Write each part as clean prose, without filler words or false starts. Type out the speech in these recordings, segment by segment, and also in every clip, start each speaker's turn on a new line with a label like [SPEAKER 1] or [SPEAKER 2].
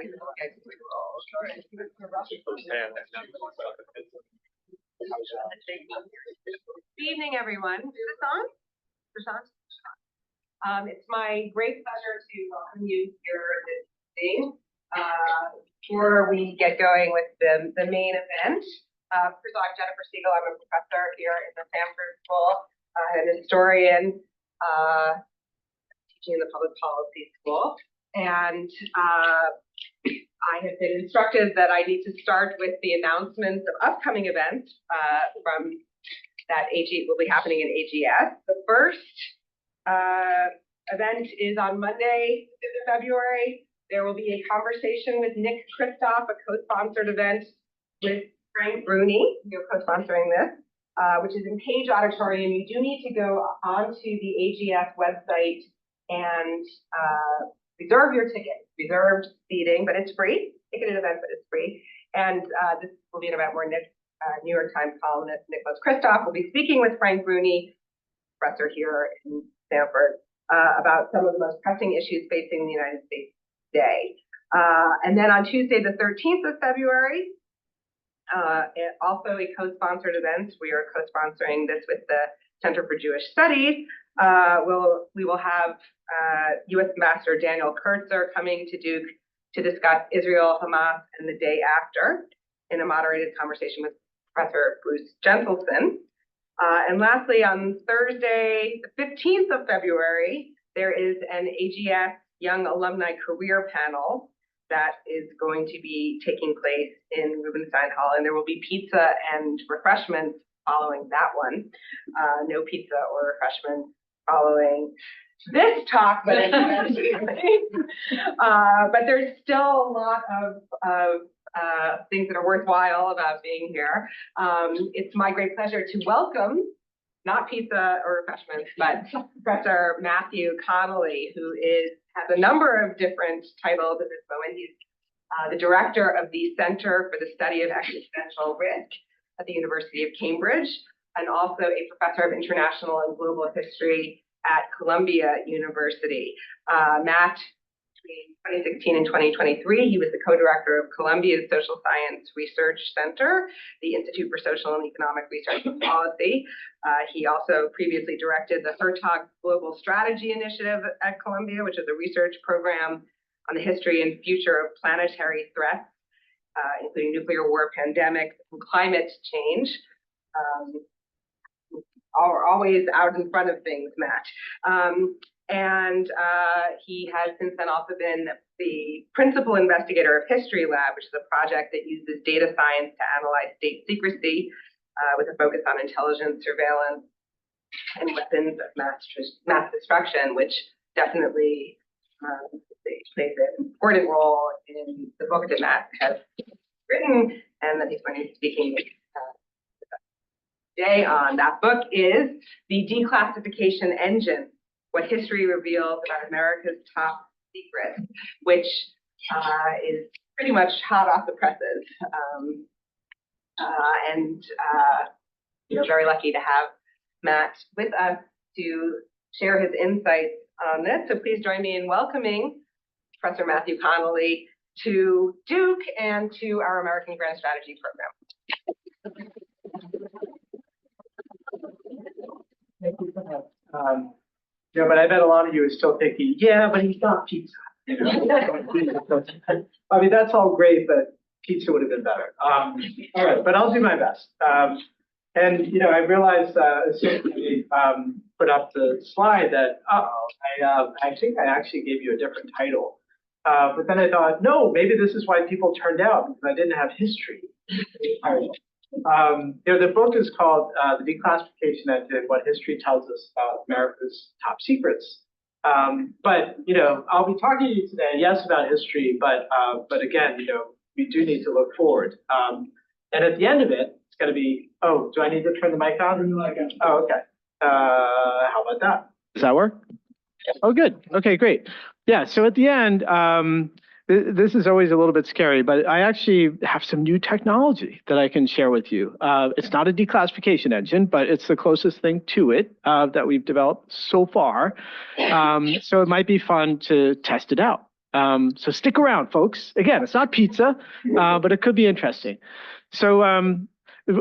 [SPEAKER 1] Good evening, everyone. Is this on? It's my great pleasure to welcome you here this evening. Before we get going with the main event, first of all, I'm Jennifer Siegel. I'm a professor here in the Stanford School, an historian teaching in the public policy school. And I have been instructed that I need to start with the announcements of upcoming events from that will be happening in AGS. The first event is on Monday, 5th of February. There will be a conversation with Nick Kristof, a co-sponsored event with Frank Bruni, who's co-sponsoring this, which is in Page Auditorium. You do need to go onto the AGS website and reserve your ticket. Reserved seating, but it's free. Ticketed event, but it's free. And this will be an event where New York Times columnist Nicholas Kristof will be speaking with Frank Bruni, professor here in Stanford, about some of the most pressing issues facing the United States today. And then on Tuesday, the 13th of February, also a co-sponsored event. We are co-sponsoring this with the Center for Jewish Studies. We will have U.S. Ambassador Daniel Kurtzer coming to Duke to discuss Israel, Hamas, and the day after in a moderated conversation with Professor Bruce Gentleson. And lastly, on Thursday, the 15th of February, there is an AGS Young Alumni Career Panel that is going to be taking place in Rubenstein Hall, and there will be pizza and refreshments following that one. No pizza or refreshments following this talk, but but there's still a lot of things that are worthwhile about being here. It's my great pleasure to welcome, not pizza or refreshments, but Professor Matthew Connelly, who has a number of different titles at this moment. He's the director of the Center for the Study of Existential Risk at the University of Cambridge, and also a professor of international and global history at Columbia University. Matt, between 2016 and 2023, he was the co-director of Columbia's Social Science Research Center, the Institute for Social and Economic Research and Policy. He also previously directed the Hertog Global Strategy Initiative at Columbia, which is a research program on the history and future of planetary threats, including nuclear war, pandemics, and climate change. Always out in front of things, Matt. And he has since then also been the principal investigator of History Lab, which is a project that uses data science to analyze state secrecy with a focus on intelligence, surveillance, and weapons of mass destruction, which definitely plays an important role in the book that Matt has written and that he's going to be speaking today on. That book is The Declassification Engine, What History Reveals About America's Top Secrets, which is pretty much hot off the presses. Very lucky to have Matt with us to share his insights on this. So please join me in welcoming Professor Matthew Connelly to Duke and to our American Grand Strategy program.
[SPEAKER 2] Thank you for that. But I bet a lot of you are still thinking, yeah, but he's not pizza. I mean, that's all great, but pizza would have been better. All right, but I'll do my best. I realized as soon as we put up the slide that, I think I actually gave you a different title. But then I thought, no, maybe this is why people turned out, because I didn't have history in the title. The book is called The Declassification Engine, What History Tells Us About America's Top Secrets. But I'll be talking to you today, yes, about history, but again, we do need to look forward. And at the end of it, it's going to be, oh, do I need to turn the mic on? Oh, okay. How about that? Does that work? Oh, good. Okay, great. Yeah, so at the end, this is always a little bit scary, but I actually have some new technology that I can share with you. It's not a declassification engine, but it's the closest thing to it that we've developed so far. So it might be fun to test it out. So stick around, folks. Again, it's not pizza, but it could be interesting. So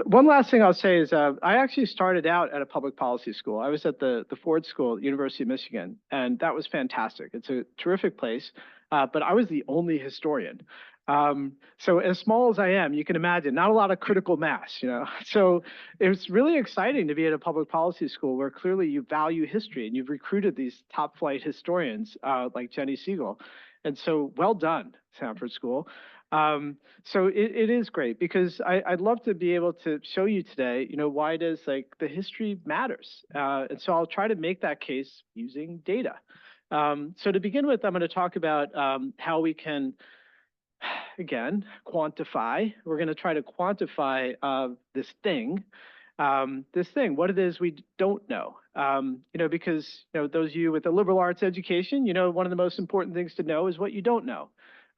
[SPEAKER 2] one last thing I'll say is I actually started out at a public policy school. I was at the Ford School at University of Michigan, and that was fantastic. It's a terrific place, but I was the only historian. So as small as I am, you can imagine, not a lot of critical mass, you know. So it was really exciting to be at a public policy school where clearly you value history and you've recruited these top flight historians like Jenny Siegel. And so well done, Sanford School. So it is great because I'd love to be able to show you today, you know, why it is like the history matters. And so I'll try to make that case using data. So to begin with, I'm going to talk about how we can, again, quantify. We're going to try to quantify this thing, what it is we don't know. You know, because, you know, those of you with a liberal arts education, you know, one of the most important things to know is what you don't know.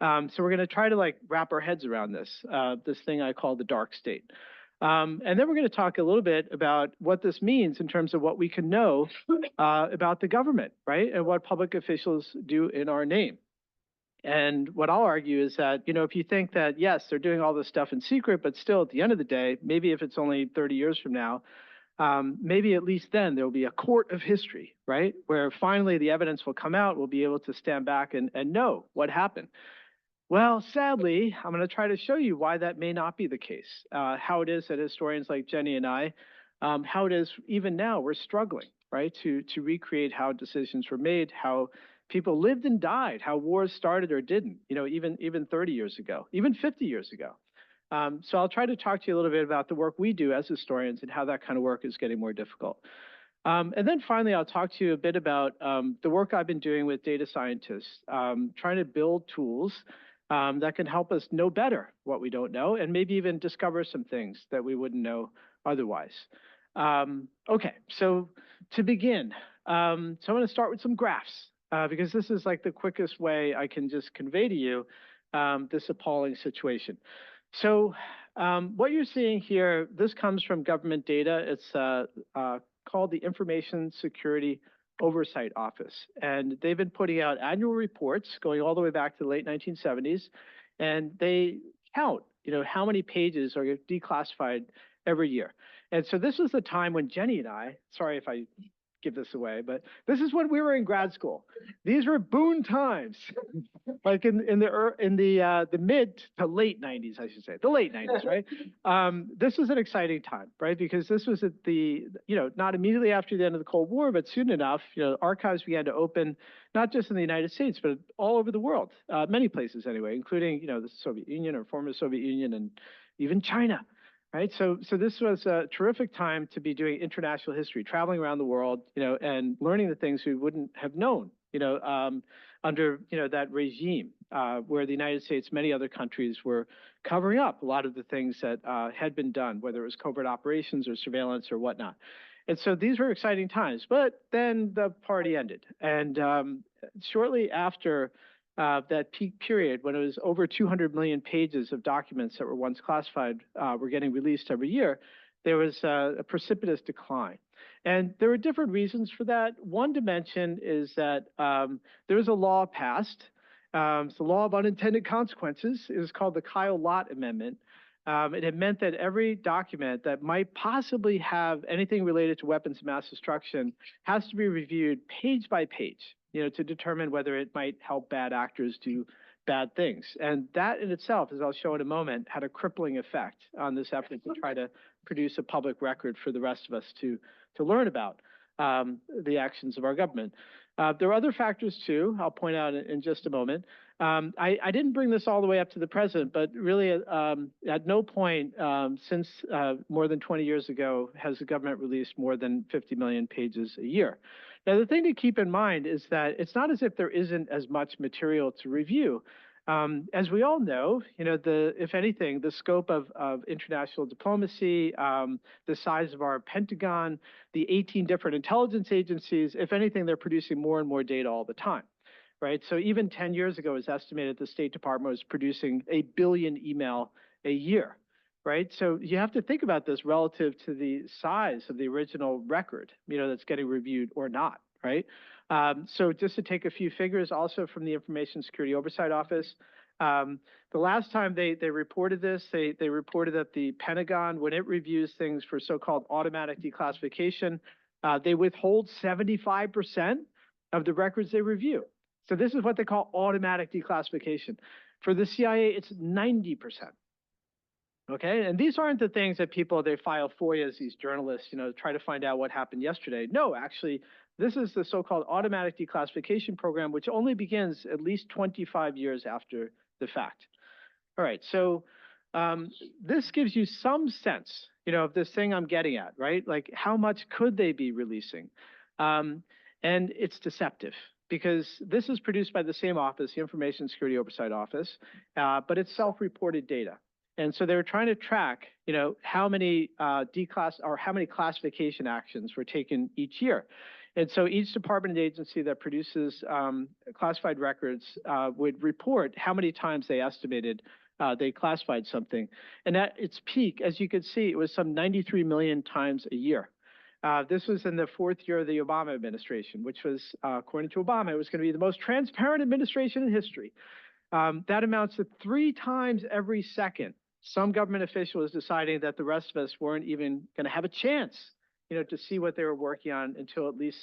[SPEAKER 2] So we're going to try to like wrap our heads around this thing I call the dark state. And then we're going to talk a little bit about what this means in terms of what we can know about the government, right? And what public officials do in our name. And what I'll argue is that, you know, if you think that, yes, they're doing all this stuff in secret, but still at the end of the day, maybe if it's only 30 years from now, maybe at least then there will be a court of history, right? Where finally the evidence will come out, we'll be able to stand back and know what happened. Well, sadly, I'm going to try to show you why that may not be the case, how it is that historians like Jenny and I, how it is even now we're struggling, right, to recreate how decisions were made, how people lived and died, how wars started or didn't, you know, even 30 years ago, even 50 years ago. So I'll try to talk to you a little bit about the work we do as historians and how that kind of work is getting more difficult. And then finally, I'll talk to you a bit about the work I've been doing with data scientists, trying to build tools that can help us know better what we don't know and maybe even discover some things that we wouldn't know otherwise. Okay, so to begin, so I'm going to start with some graphs because this is like the quickest way I can just convey to you this appalling situation. So what you're seeing here, this comes from government data. It's called the Information Security Oversight Office. And they've been putting out annual reports going all the way back to the late 1970s. And they count, you know, how many pages are declassified every year. And so this was the time when Jenny and I, sorry if I give this away, but this is when we were in grad school. These were boon times, like in the mid to late 90s, I should say, the late 90s, right? This was an exciting time, right? Because this was at the, you know, not immediately after the end of the Cold War, but soon enough, you know, archives began to open, not just in the United States, but all over the world, many places anyway, including, you know, the Soviet Union or former Soviet Union and even China. Right, so this was a terrific time to be doing international history, traveling around the world, you know, and learning the things we wouldn't have known, you know, under, you know, that regime where the United States, many other countries were covering up a lot of the things that had been done, whether it was covert operations or surveillance or whatnot. And so these were exciting times, but then the party ended. And shortly after that peak period, when it was over 200 million pages of documents that were once classified were getting released every year, there was a precipitous decline. And there were different reasons for that. One dimension is that there was a law passed. It's the law of unintended consequences. It was called the Kyle-Lott Amendment. It had meant that every document that might possibly have anything related to weapons of mass destruction has to be reviewed page by page, you know, to determine whether it might help bad actors do bad things. And that in itself, as I'll show in a moment, had a crippling effect on this effort to try to produce a public record for the rest of us to learn about the actions of our government. There are other factors too, I'll point out in just a moment. I didn't bring this all the way up to the present, but really at no point since more than 20 years ago has the government released more than 50 million pages a year. Now, the thing to keep in mind is that it's not as if there isn't as much material to review. As we all know, you know, if anything, the scope of international diplomacy, the size of our Pentagon, the 18 different intelligence agencies, if anything, they're producing more and more data all the time, right? So even 10 years ago, it was estimated the State Department was producing 1 billion email a year, right? So you have to think about this relative to the size of the original record, you know, that's getting reviewed or not, right? So just to take a few figures also from the Information Security Oversight Office, the last time they reported this, they reported that the Pentagon, when it reviews things for so-called automatic declassification, they withhold 75% of the records they review. So this is what they call automatic declassification. For the CIA, it's 90%. Okay, and these aren't the things that people, they file FOIAs, these journalists, try to find out what happened yesterday. No, actually, this is the so-called automatic declassification program, which only begins at least 25 years after the fact. All right, so this gives you some sense, of this thing I'm getting at, right? Like, how much could they be releasing? And it's deceptive, because this is produced by the same office, the Information Security Oversight Office, but it's self-reported data. And so they were trying to track, how many how many classification actions were taken each year. And so each department and agency that produces classified records would report how many times they estimated they classified something. And at its peak, as you could see, it was some 93 million times a year. This was in the 4th year of the Obama administration, which was, according to Obama, it was going to be the most transparent administration in history. That amounts to 3 times every second. Some government official is deciding that the rest of us weren't even going to have a chance, to see what they were working on until at least,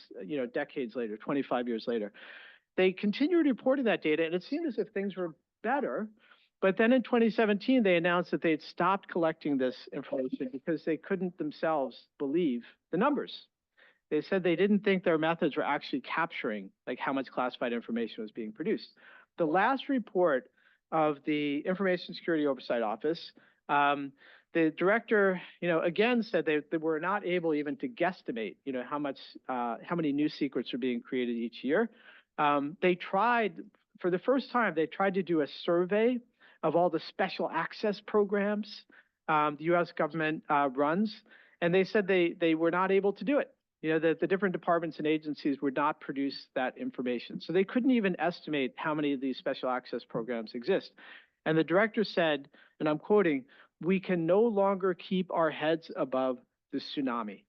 [SPEAKER 2] decades later, 25 years later. They continued reporting that data, and it seemed as if things were better. But then in 2017, they announced that they had stopped collecting this information because they couldn't themselves believe the numbers. They said they didn't think their methods were actually capturing like how much classified information was being produced. The last report of the Information Security Oversight Office, the director, again said they were not able even to guesstimate, how many new secrets are being created each year. They tried, for the first time, they tried to do a survey of all the special access programs the U.S. government runs, and they said they were not able to do it. That the different departments and agencies would not produce that information. So they couldn't even estimate how many of these special access programs exist. And the director said, and I'm quoting, "We can no longer keep our heads above the tsunami."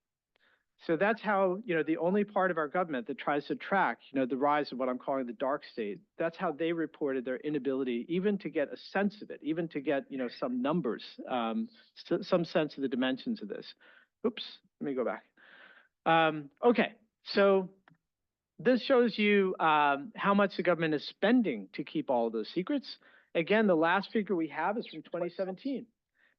[SPEAKER 2] So that's how, the only part of our government that tries to track, the rise of what I'm calling the dark state, that's how they reported their inability even to get a sense of it, even to get, some numbers, some sense of the dimensions of this. Oops, let me go back. Okay, so this shows you how much the government is spending to keep all of those secrets. Again, the last figure we have is from 2017,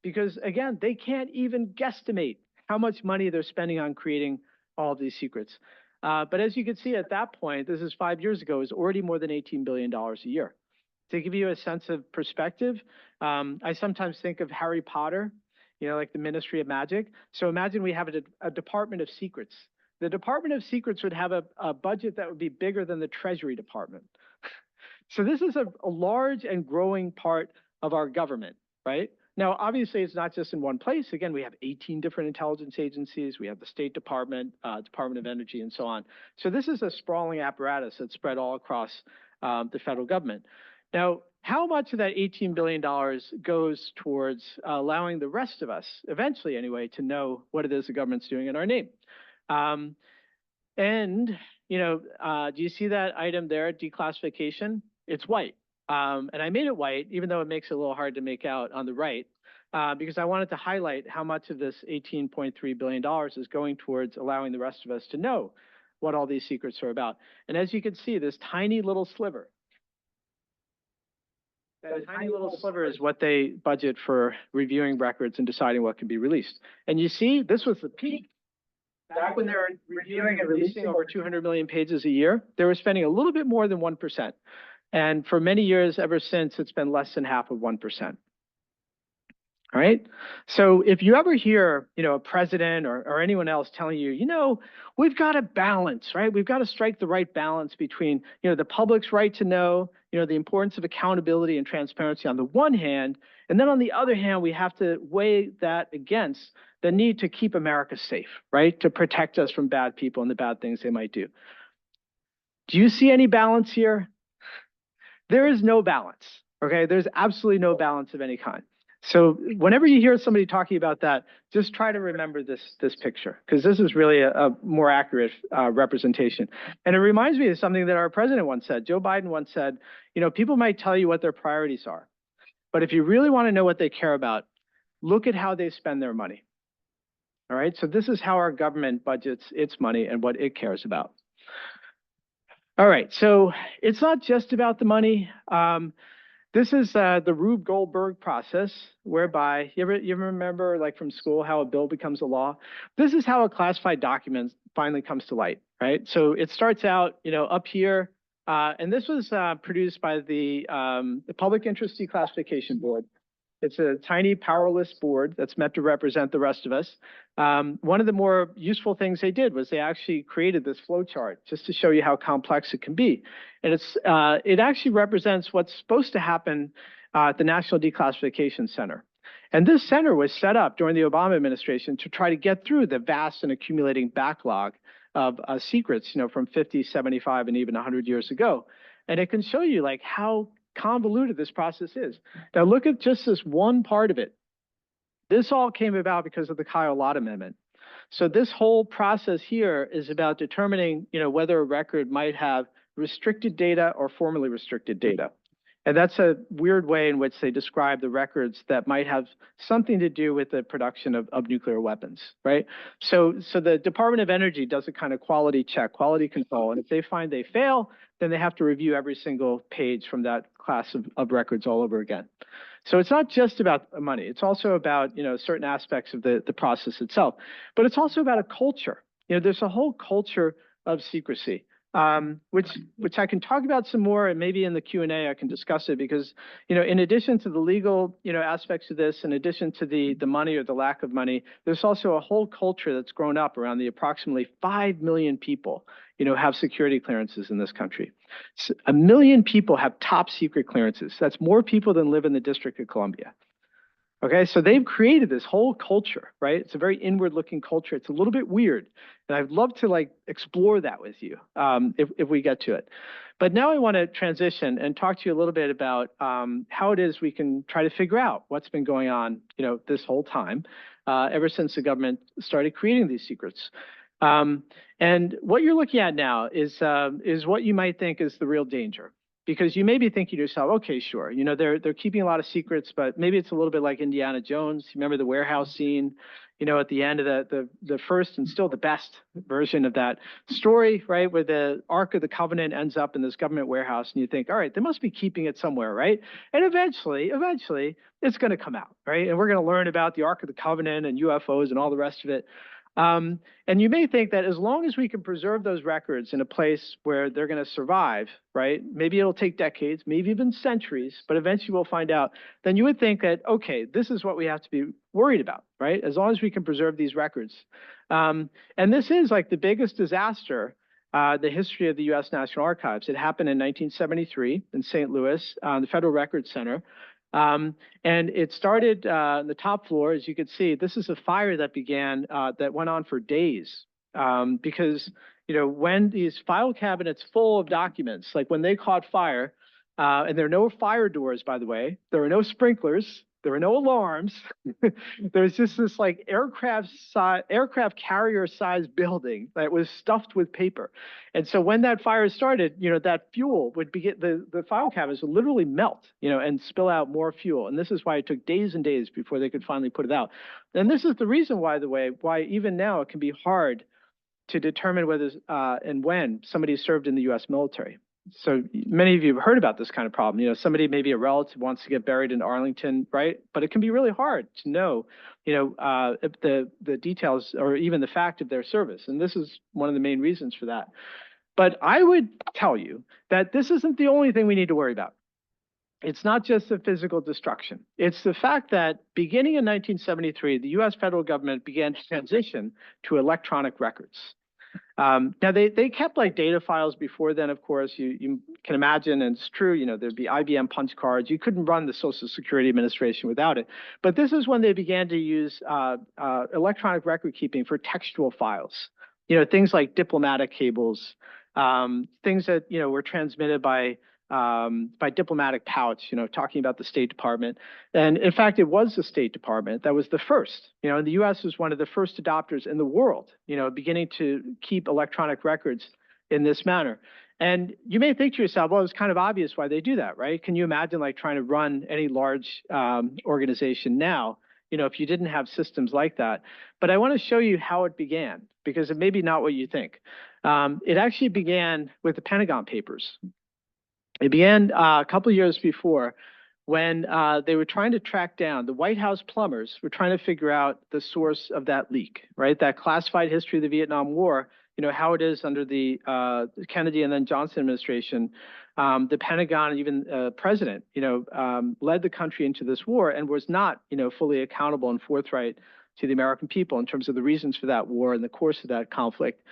[SPEAKER 2] because again, they can't even guesstimate how much money they're spending on creating all of these secrets. But as you can see at that point, this is 5 years ago, is already more than $18 billion a year. To give you a sense of perspective, I sometimes think of Harry Potter, like the Ministry of Magic. So imagine we have a Department of Secrets. The Department of Secrets would have a budget that would be bigger than the Treasury Department. So this is a large and growing part of our government, right? Now, obviously, it's not just in one place. Again, we have 18 different intelligence agencies. We have the State Department, Department of Energy, and so on. So this is a sprawling apparatus that's spread all across the federal government. Now, how much of that $18 billion goes towards allowing the rest of us, eventually anyway, to know what it is the government's doing in our name? Do you see that item there, declassification? It's white. And I made it white, even though it makes it a little hard to make out on the right, because I wanted to highlight how much of this $18.3 billion is going towards allowing the rest of us to know what all these secrets are about. And as you can see, this tiny little sliver, that tiny little sliver is what they budget for reviewing records and deciding what can be released. And you see, this was the peak. Back when they were reviewing and releasing over 200 million pages a year, they were spending a little bit more than 1%. And for many years ever since, it's been less than half of 1%. All right. So if you ever hear, a president or anyone else telling you, we've got to balance, right? We've got to strike the right balance between, the public's right to know, the importance of accountability and transparency on the one hand, and then on the other hand, we have to weigh that against the need to keep America safe, right? To protect us from bad people and the bad things they might do. Do you see any balance here? There is no balance, okay? There's absolutely no balance of any kind. So whenever you hear somebody talking about that, just try to remember this picture, because this is really a more accurate representation. And it reminds me of something that our president once said. Joe Biden once said, people might tell you what their priorities are, but if you really want to know what they care about, look at how they spend their money. All right, so this is how our government budgets its money and what it cares about. All right, so it's not just about the money. This is the Rube Goldberg process, whereby you ever remember, like from school, how a bill becomes a law? This is how a classified document finally comes to light, right? So it starts out, up here, and this was produced by the Public Interest Declassification Board. It's a tiny, powerless board that's meant to represent the rest of us. One of the more useful things they did was they actually created this flow chart just to show you how complex it can be. And it actually represents what's supposed to happen at the National Declassification Center. And this center was set up during the Obama administration to try to get through the vast and accumulating backlog of secrets, from 50, 75, and even 100 years ago. And it can show you like how convoluted this process is. Now look at just this one part of it. This all came about because of the Kyle Lott Amendment. So this whole process here is about determining, whether a record might have restricted data or formally restricted data. And that's a weird way in which they describe the records that might have something to do with the production of nuclear weapons, right? So the Department of Energy does a kind of quality check, quality control. And if they find they fail, then they have to review every single page from that class of records all over again. So it's not just about money. It's also about, certain aspects of the process itself. But it's also about a culture. There's a whole culture of secrecy. Which I can talk about some more, and maybe in the Q&A I can discuss it, because in addition to the legal aspects of this, in addition to the money or the lack of money, there's also a whole culture that's grown up around the approximately 5 million people have security clearances in this country. So 1 million people have top secret clearances. That's more people than live in the District of Columbia. Okay, so they've created this whole culture, right? It's a very inward-looking culture. It's a little bit weird, and I'd love to explore that with you if we get to it. But now I want to transition and talk to you a little bit about how it is we can try to figure out what's been going on, this whole time, ever since the government started creating these secrets. And what you're looking at now is what you might think is the real danger. Because you may be thinking to yourself, okay, sure, they're keeping a lot of secrets, but maybe it's a little bit like Indiana Jones. You remember the warehouse scene, at the end of the first and still the best version of that story, right, where the Ark of the Covenant ends up in this government warehouse, and you think, all right, they must be keeping it somewhere, right? And eventually, it's going to come out, right? And we're going to learn about the Ark of the Covenant and UFOs and all the rest of it. And you may think that as long as we can preserve those records in a place where they're going to survive, right? Maybe it'll take decades, maybe even centuries, but eventually we'll find out. Then you would think that, okay, this is what we have to be worried about, right? As long as we can preserve these records. And this is like the biggest disaster, the history of the U.S. National Archives. It happened in 1973 in St. Louis, the Federal Records Center. And it started on the top floor. As you can see, this is a fire that began, that went on for days, because, when these file cabinets full of documents, like when they caught fire, and there are no fire doors, by the way, there are no sprinklers, there are no alarms. There's just this like aircraft carrier sized building that was stuffed with paper. And so when that fire started, that fuel would begin, the file cabinets would literally melt, and spill out more fuel. And this is why it took days and days before they could finally put it out. And this is the reason why even now it can be hard to determine whether and when somebody served in the U.S. military. So many of you have heard about this kind of problem. Somebody, maybe a relative, wants to get buried in Arlington, right? But it can be really hard to know, the details or even the fact of their service. And this is one of the main reasons for that. But I would tell you that this isn't the only thing we need to worry about. It's not just the physical destruction. It's the fact that beginning in 1973, the U.S. federal government began to transition to electronic records. Now they kept like data files before then, of course. You can imagine, and it's true, there'd be IBM punch cards. You couldn't run the Social Security Administration without it. But this is when they began to use electronic record keeping for textual files. Things like diplomatic cables, things that were transmitted by
[SPEAKER 3] by diplomatic pouch, talking about the State Department. And in fact, it was the State Department that was the first. The U.S. was one of the first adopters in the world, beginning to keep electronic records in this manner. And you may think to yourself, well, it's kind of obvious why they do that, right? Can you imagine like trying to run any large organization now, if you didn't have systems like that? But I want to show you how it began, because it may be not what you think. It actually began with the Pentagon Papers. It began a couple of years before, when they were trying to track down, the White House plumbers were trying to figure out the source of that leak, right? That classified history of the Vietnam War, how it is under the Kennedy and then Johnson administration. The Pentagon and even president, led the country into this war and was not, fully accountable and forthright to the American people in terms of the reasons for that war and the course of that conflict.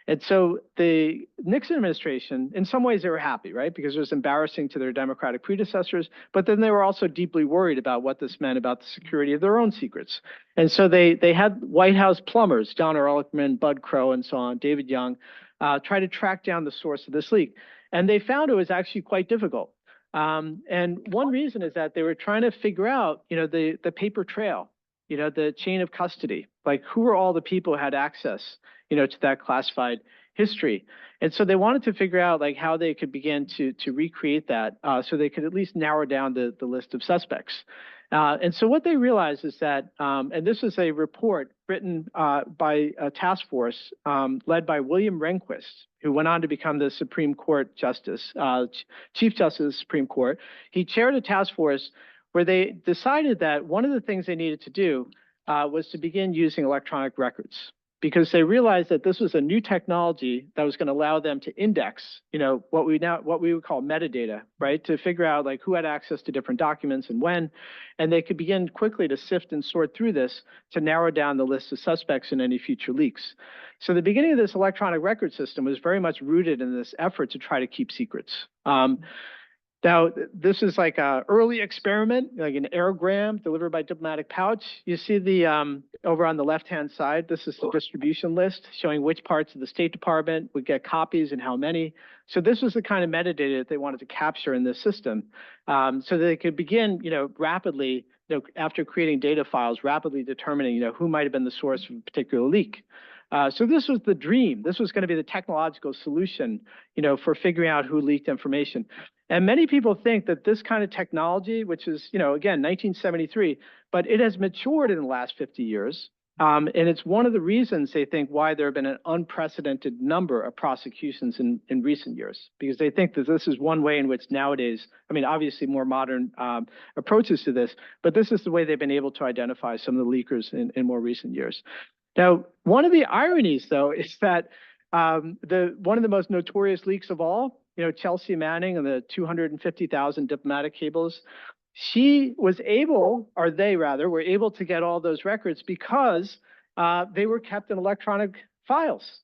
[SPEAKER 3] And so the Nixon administration, in some ways, they were happy, right? Because it was embarrassing to their Democratic predecessors, but then they were also deeply worried about what this meant about the security of their own secrets. And so they had White House plumbers, John Ehrlichman, Bud Crow, and so on, David Young, try to track down the source of this leak. And they found it was actually quite difficult. And one reason is that they were trying to figure out, the paper trail, the chain of custody, like who were all the people who had access, to that classified history. And so they wanted to figure out like how they could begin to recreate that so they could at least narrow down the list of suspects. And so what they realized is that, and this is a report written by a task force led by William Rehnquist, who went on to become the Supreme Court Justice, Chief Justice of the Supreme Court. He chaired a task force where they decided that one of the things they needed to do was to begin using electronic records, because they realized that this was a new technology that was going to allow them to index, what we would call metadata, right? To figure out like who had access to different documents and when, and they could begin quickly to sift and sort through this to narrow down the list of suspects in any future leaks. So the beginning of this electronic record system was very much rooted in this effort to try to keep secrets. Now, this is like an early experiment, like an aerogram delivered by diplomatic pouch. You see the, over on the left-hand side, this is the distribution list showing which parts of the State Department would get copies and how many. So this was the kind of metadata that they wanted to capture in this system, so they could begin, rapidly, after creating data files, rapidly determining, who might have been the source of a particular leak. So this was the dream. This was going to be the technological solution, for figuring out who leaked information. And many people think that this kind of technology, which is, again, 1973, but it has matured in the last 50 years. And it's one of the reasons they think why there have been an unprecedented number of prosecutions in recent years, because they think that this is one way in which nowadays, I mean, obviously more modern approaches to this, but this is the way they've been able to identify some of the leakers in more recent years. Now, one of the ironies, though, is that one of the most notorious leaks of all, Chelsea Manning and the 250,000 diplomatic cables, she was able, or they rather, were able to get all those records because they were kept in electronic files.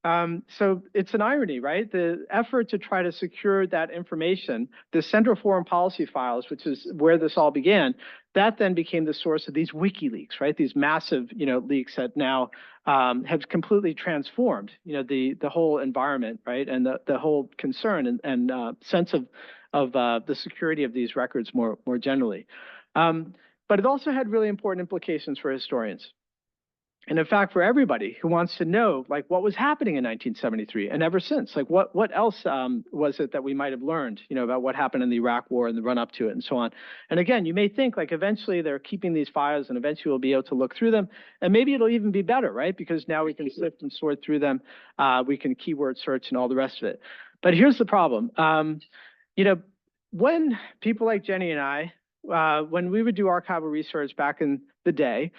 [SPEAKER 3] So it's an irony, right? The effort to try to secure that information, the Central Foreign Policy files, which is where this all began, that then became the source of these WikiLeaks, right? These massive, leaks that now have completely transformed, the whole environment, right? And the whole concern and sense of the security of these records more generally. But it also had really important implications for historians. And in fact, for everybody who wants to know, like, what was happening in 1973 and ever since, like, what else was it that we might have learned, about what happened in the Iraq War and the run up to it and so on. And again, you may think, like, eventually they're keeping these files and eventually we'll be able to look through them. And maybe it'll even be better, right? Because now we can sift and sort through them. We can keyword search and all the rest of it. But here's the problem. When people like Jenny and I, when we would do archival research back in the day,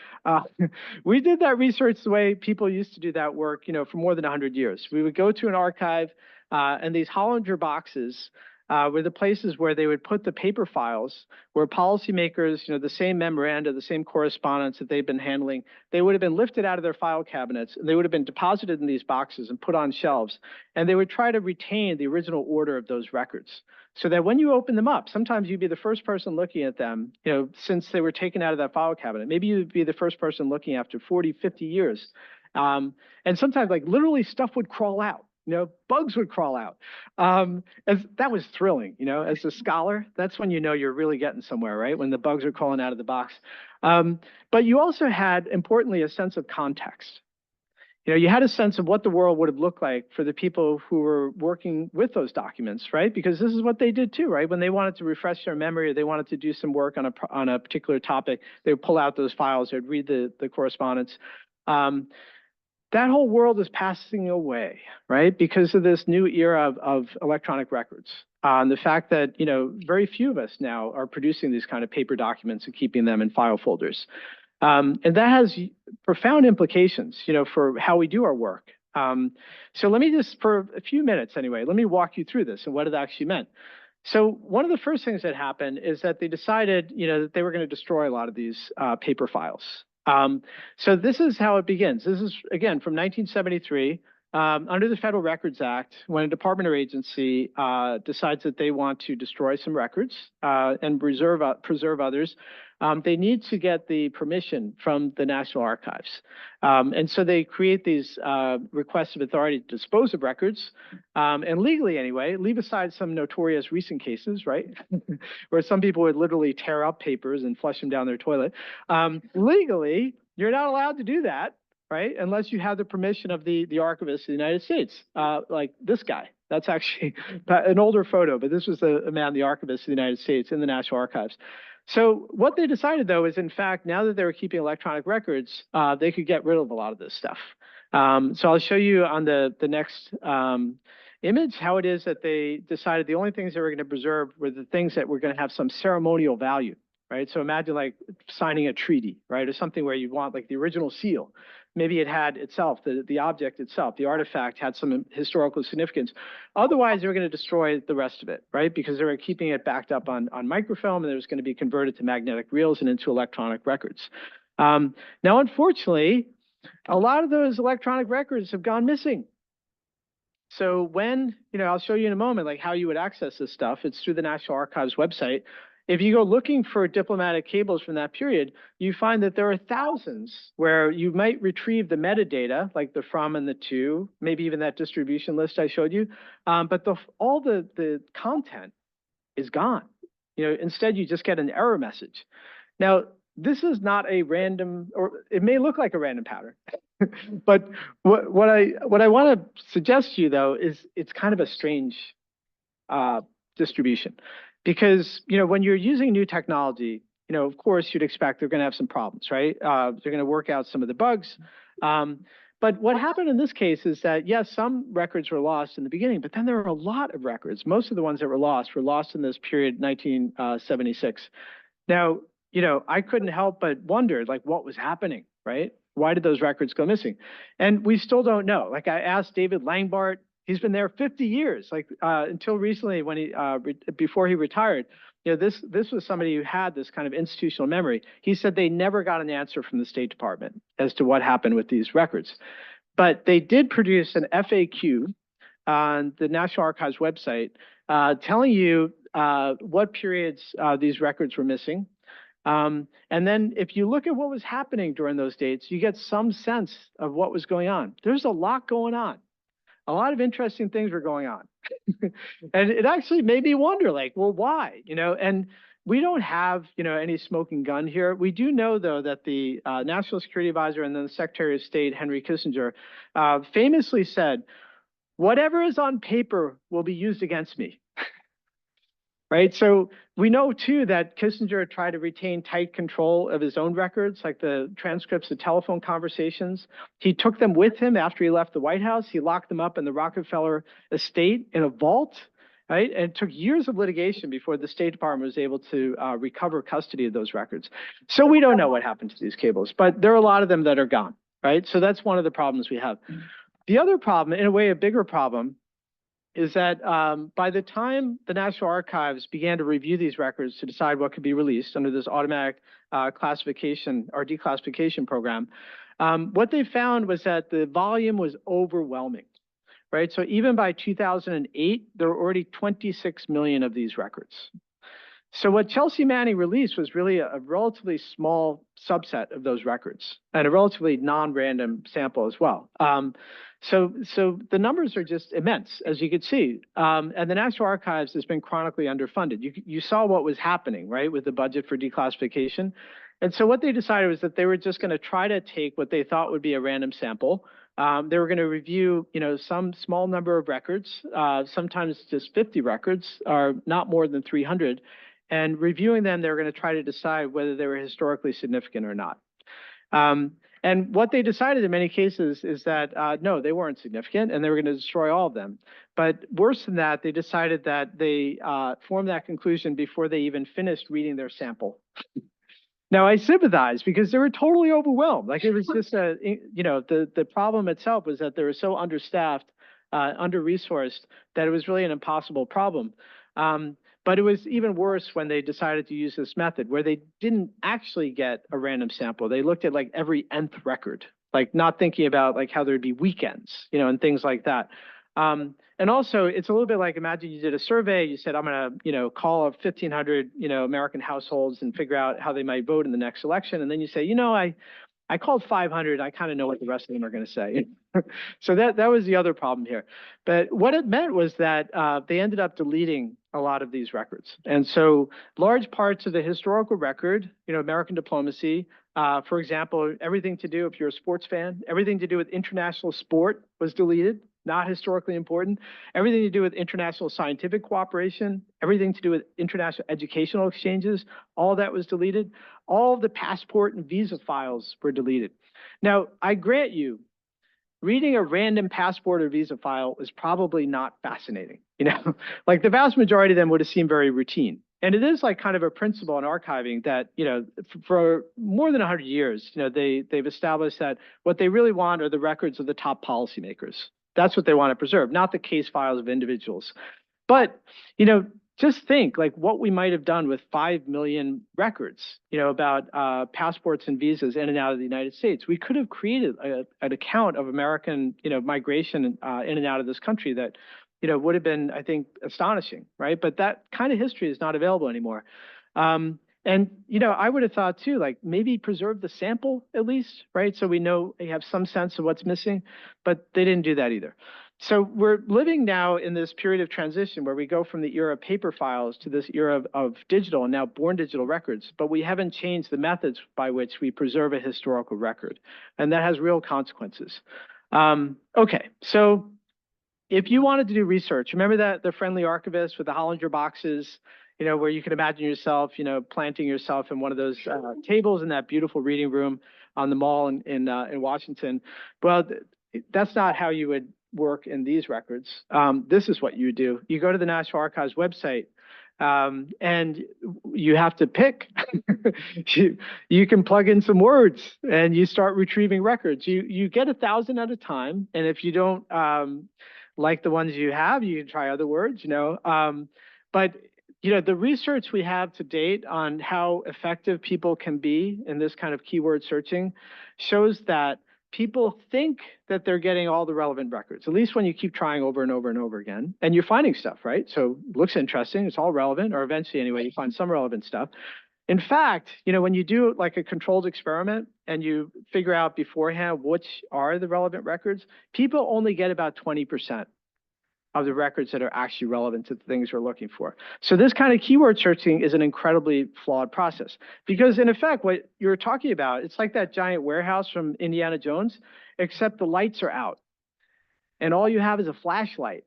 [SPEAKER 3] we did that research the way people used to do that work, for more than 100 years. We would go to an archive, and these Hollinger boxes were the places where they would put the paper files, where policymakers, the same memoranda, the same correspondence that they've been handling, they would have been lifted out of their file cabinets, and they would have been deposited in these boxes and put on shelves. And they would try to retain the original order of those records, so that when you open them up, sometimes you'd be the first person looking at them, since they were taken out of that file cabinet. Maybe you'd be the first person looking after 40, 50 years. And sometimes, like, literally stuff would crawl out, bugs would crawl out. That was thrilling, as a scholar. That's when you're really getting somewhere, right? When the bugs are crawling out of the box. But you also had, importantly, a sense of context. You had a sense of what the world would have looked like for the people who were working with those documents, right? Because this is what they did too, right? When they wanted to refresh their memory, or they wanted to do some work on a particular topic, they would pull out those files, they'd read the correspondence. That whole world is passing away, right? Because of this new era of electronic records. And the fact that, very few of us now are producing these kind of paper documents and keeping them in file folders. And that has profound implications, for how we do our work. So let me just, for a few minutes anyway, let me walk you through this and what it actually meant. So one of the first things that happened is that they decided, that they were going to destroy a lot of these paper files. So this is how it begins. This is, again, from 1973. Under the Federal Records Act, when a department or agency decides that they want to destroy some records and preserve others, they need to get the permission from the National Archives. And so they create these requests of authority to dispose of records, and legally anyway, leave aside some notorious recent cases, right? Where some people would literally tear up papers and flush them down their toilet. Legally, you're not allowed to do that, right? Unless you have the permission of the archivist of the United States, like this guy. That's actually an older photo, but this was a man, the archivist of the United States in the National Archives. So what they decided, though, is in fact, now that they were keeping electronic records, they could get rid of a lot of this stuff. So I'll show you on the next image how it is that they decided the only things they were going to preserve were the things that were going to have some ceremonial value, right? So imagine like signing a treaty, right? Or something where you want like the original seal. Maybe it had itself, the object itself, the artifact had some historical significance. Otherwise, they were going to destroy the rest of it, right? Because they were keeping it backed up on microfilm, and it was going to be converted to magnetic reels and into electronic records. Now, unfortunately, a lot of those electronic records have gone missing. So when, I'll show you in a moment, like how you would access this stuff. It's through the National Archives website. If you go looking for diplomatic cables from that period, you find that there are thousands where you might retrieve the metadata, like the from and the to, maybe even that distribution list I showed you, but all the content is gone. Instead, you just get an error message. Now, this is not a random, or it may look like a random pattern, but what I want to suggest to you, though, is it's kind of a strange distribution. Because, when you're using new technology, of course, you'd expect they're going to have some problems, right? They're going to work out some of the bugs. But what happened in this case is that, yes, some records were lost in the beginning, but then there were a lot of records. Most of the ones that were lost in this period, 1976. Now, I couldn't help but wonder, like, what was happening, right? Why did those records go missing? And we still don't know. Like, I asked David Langbart. He's been there 50 years, like until recently when before he retired. This was somebody who had this kind of institutional memory. He said they never got an answer from the State Department as to what happened with these records. But they did produce an FAQ on the National Archives website telling you what periods these records were missing. And then if you look at what was happening during those dates, you get some sense of what was going on. There's a lot going on. A lot of interesting things were going on. And it actually made me wonder, like, well, why? And we don't have, any smoking gun here. We do know, though, that the National Security Advisor and then the Secretary of State, Henry Kissinger, famously said, whatever is on paper will be used against me. Right. So we know, too, that Kissinger tried to retain tight control of his own records, like the transcripts of telephone conversations. He took them with him after he left the White House. He locked them up in the Rockefeller estate in a vault. Right. And it took years of litigation before the State Department was able to recover custody of those records. So we don't know what happened to these cables, but there are a lot of them that are gone. Right. So that's one of the problems we have. The other problem, in a way, a bigger problem, is that by the time the National Archives began to review these records to decide what could be released under this automatic classification or declassification program, what they found was that the volume was overwhelming, right? So even by 2008, there were already 26 million of these records. So what Chelsea Manning released was really a relatively small subset of those records and a relatively non-random sample as well. So the numbers are just immense, as you could see. And the National Archives has been chronically underfunded. You saw what was happening, right, with the budget for declassification. And so what they decided was that they were just going to try to take what they thought would be a random sample. They were going to review, some small number of records, sometimes just 50 records, or not more than 300. And reviewing them, they were going to try to decide whether they were historically significant or not. And what they decided in many cases is that, no, they weren't significant, and they were going to destroy all of them. But worse than that, they decided that they formed that conclusion before they even finished reading their sample. Now, I sympathize because they were totally overwhelmed. Like, it was just the problem itself was that they were so understaffed, under-resourced, that it was really an impossible problem. But it was even worse when they decided to use this method where they didn't actually get a random sample. They looked at like every nth record, like not thinking about like how there'd be weekends, and things like that. And also, it's a little bit like, imagine you did a survey, you said, I'm going to, call up 1,500, American households and figure out how they might vote in the next election. And then you say, I called 500. I kind of know what the rest of them are going to say. So that was the other problem here. But what it meant was that they ended up deleting a lot of these records. And so large parts of the historical record, American diplomacy, for example, everything to do, if you're a sports fan, everything to do with international sport was deleted, not historically important. Everything to do with international scientific cooperation, everything to do with international educational exchanges, all that was deleted. All of the passport and visa files were deleted. Now, I grant you, reading a random passport or visa file is probably not fascinating. Like the vast majority of them would have seemed very routine. And it is like kind of a principle in archiving that, for more than 100 years, they've established that what they really want are the records of the top policymakers. That's what they want to preserve, not the case files of individuals. But, just think like what we might have done with 5 million records, about passports and visas in and out of the United States. We could have created an account of American, migration in and out of this country that, would have been, I think, astonishing, right? But that kind of history is not available anymore. And, I would have thought too, like maybe preserve the sample at least, right? So we know they have some sense of what's missing, but they didn't do that either. So we're living now in this period of transition where we go from the era of paper files to this era of digital and now born digital records, but we haven't changed the methods by which we preserve a historical record. And that has real consequences. Okay, so if you wanted to do research, remember that the friendly archivist with the Hollinger boxes, where you can imagine yourself, planting yourself in one of those tables in that beautiful reading room on the mall in Washington. Well, that's not how you would work in these records. This is what you do. You go to the National Archives website, and you have to pick. You can plug in some words, and you start retrieving records. You get 1,000 at a time, and if you don't like the ones you have, you can try other words. But the research we have to date on how effective people can be in this kind of keyword searching shows that people think that they're getting all the relevant records, at least when you keep trying over and over and over again, and you're finding stuff, right? So it looks interesting, it's all relevant, or eventually anyway, you find some relevant stuff. In fact, when you do like a controlled experiment and you figure out beforehand which are the relevant records, people only get about 20% of the records that are actually relevant to the things we're looking for. So this kind of keyword searching is an incredibly flawed process because in effect, what you're talking about, it's like that giant warehouse from Indiana Jones, except the lights are out and all you have is a flashlight.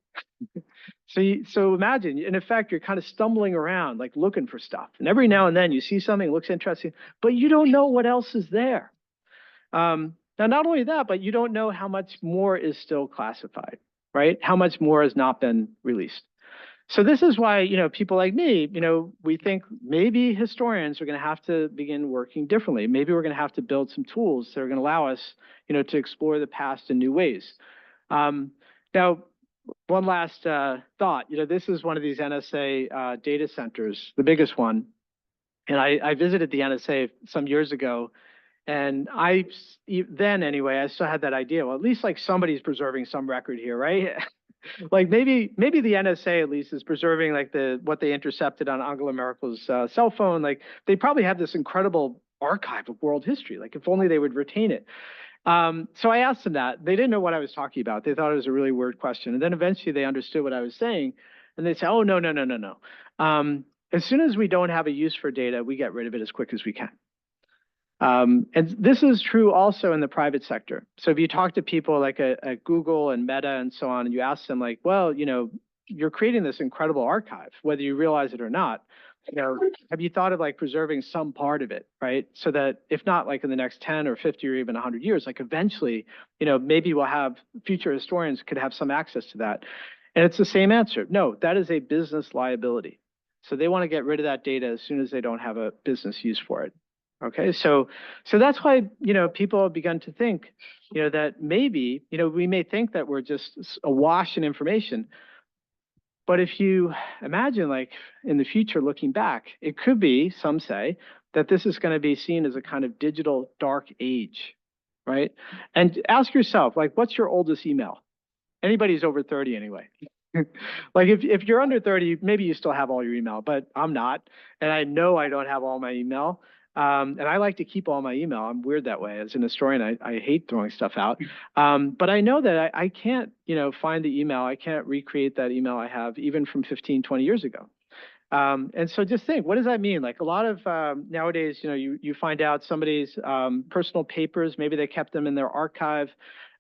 [SPEAKER 3] So imagine, in effect, you're kind of stumbling around, like looking for stuff. And every now and then you see something that looks interesting, but you don't know what else is there. Now, not only that, but you don't know how much more is still classified. Right? How much more has not been released? So this is why, people like me, we think maybe historians are going to have to begin working differently. Maybe we're going to have to build some tools that are going to allow us, to explore the past in new ways. Now, one last thought, this is one of these NSA data centers, the biggest one. And I visited the NSA some years ago. And then anyway, I still had that idea. Well, at least like somebody's preserving some record here, right? Like maybe the NSA at least is preserving like what they intercepted on Angela Merkel's cell phone. Like they probably have this incredible archive of world history. Like if only they would retain it. So I asked them that. They didn't know what I was talking about. They thought it was a really weird question. And then eventually they understood what I was saying. And they said, oh, no, no, no, no, no. As soon as we don't have a use for data, we get rid of it as quick as we can. And this is true also in the private sector. So if you talk to people like at Google and Meta and so on, and you ask them like, well, you're creating this incredible archive, whether you realize it or not. Have you thought of like preserving some part of it, right? So that if not like in the next 10 or 50 or even 100 years, like eventually, maybe we'll have future historians could have some access to that. And it's the same answer. No, that is a business liability. So they want to get rid of that data as soon as they don't have a business use for it. Okay, so that's why, people have begun to think, that maybe, we may think that we're just awash in information. But if you imagine, like in the future, looking back, it could be, some say, that this is going to be seen as a kind of digital dark age, right? And ask yourself, like, what's your oldest email? Anybody's over 30 anyway. Like if you're under 30, maybe you still have all your email, but I'm not. And I know I don't have all my email. And I like to keep all my email. I'm weird that way. As an historian, I hate throwing stuff out. But I know that I can't, find the email. I can't recreate that email I have even from 15, 20 years ago. And so just think, what does that mean? Like a lot of nowadays, you find out somebody's personal papers, maybe they kept them in their archive.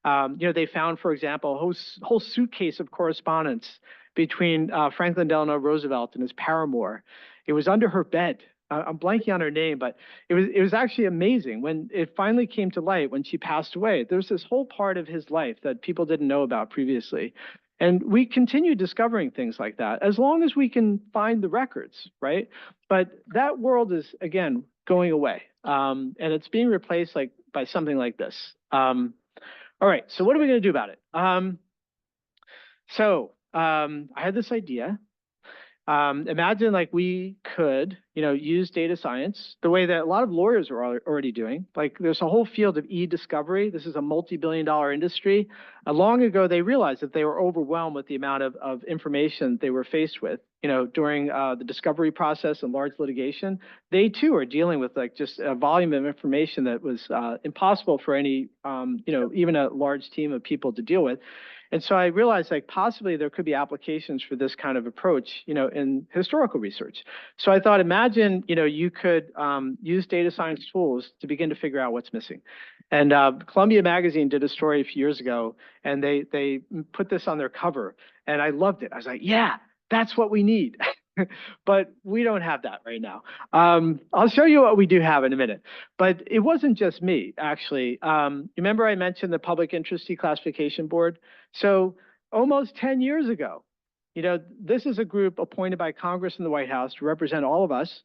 [SPEAKER 3] They found, for example, a whole suitcase of correspondence between Franklin Delano Roosevelt and his paramour. It was under her bed. I'm blanking on her name, but it was actually amazing when it finally came to light when she passed away. There's this whole part of his life that people didn't know about previously. And we continue discovering things like that as long as we can find the records, right? But that world is, again, going away. And it's being replaced by something like this. All right, so what are we going to do about it? I had this idea. Imagine like we could, use data science the way that a lot of lawyers are already doing. Like there's a whole field of e-discovery. This is a multi-billion-dollar industry. Long ago, they realized that they were overwhelmed with the amount of information they were faced with, during the discovery process and large litigation. They too are dealing with like just a volume of information that was impossible for any, even a large team of people to deal with. And so I realized like possibly there could be applications for this kind of approach, in historical research. So I thought, imagine, you could use data science tools to begin to figure out what's missing. And Columbia Magazine did a story a few years ago, and they put this on their cover, and I loved it. I was like, yeah, that's what we need. But we don't have that right now. I'll show you what we do have in a minute. But it wasn't just me, actually. Remember I mentioned the Public Interest Declassification Board? So almost 10 years ago, this is a group appointed by Congress and the White House to represent all of us.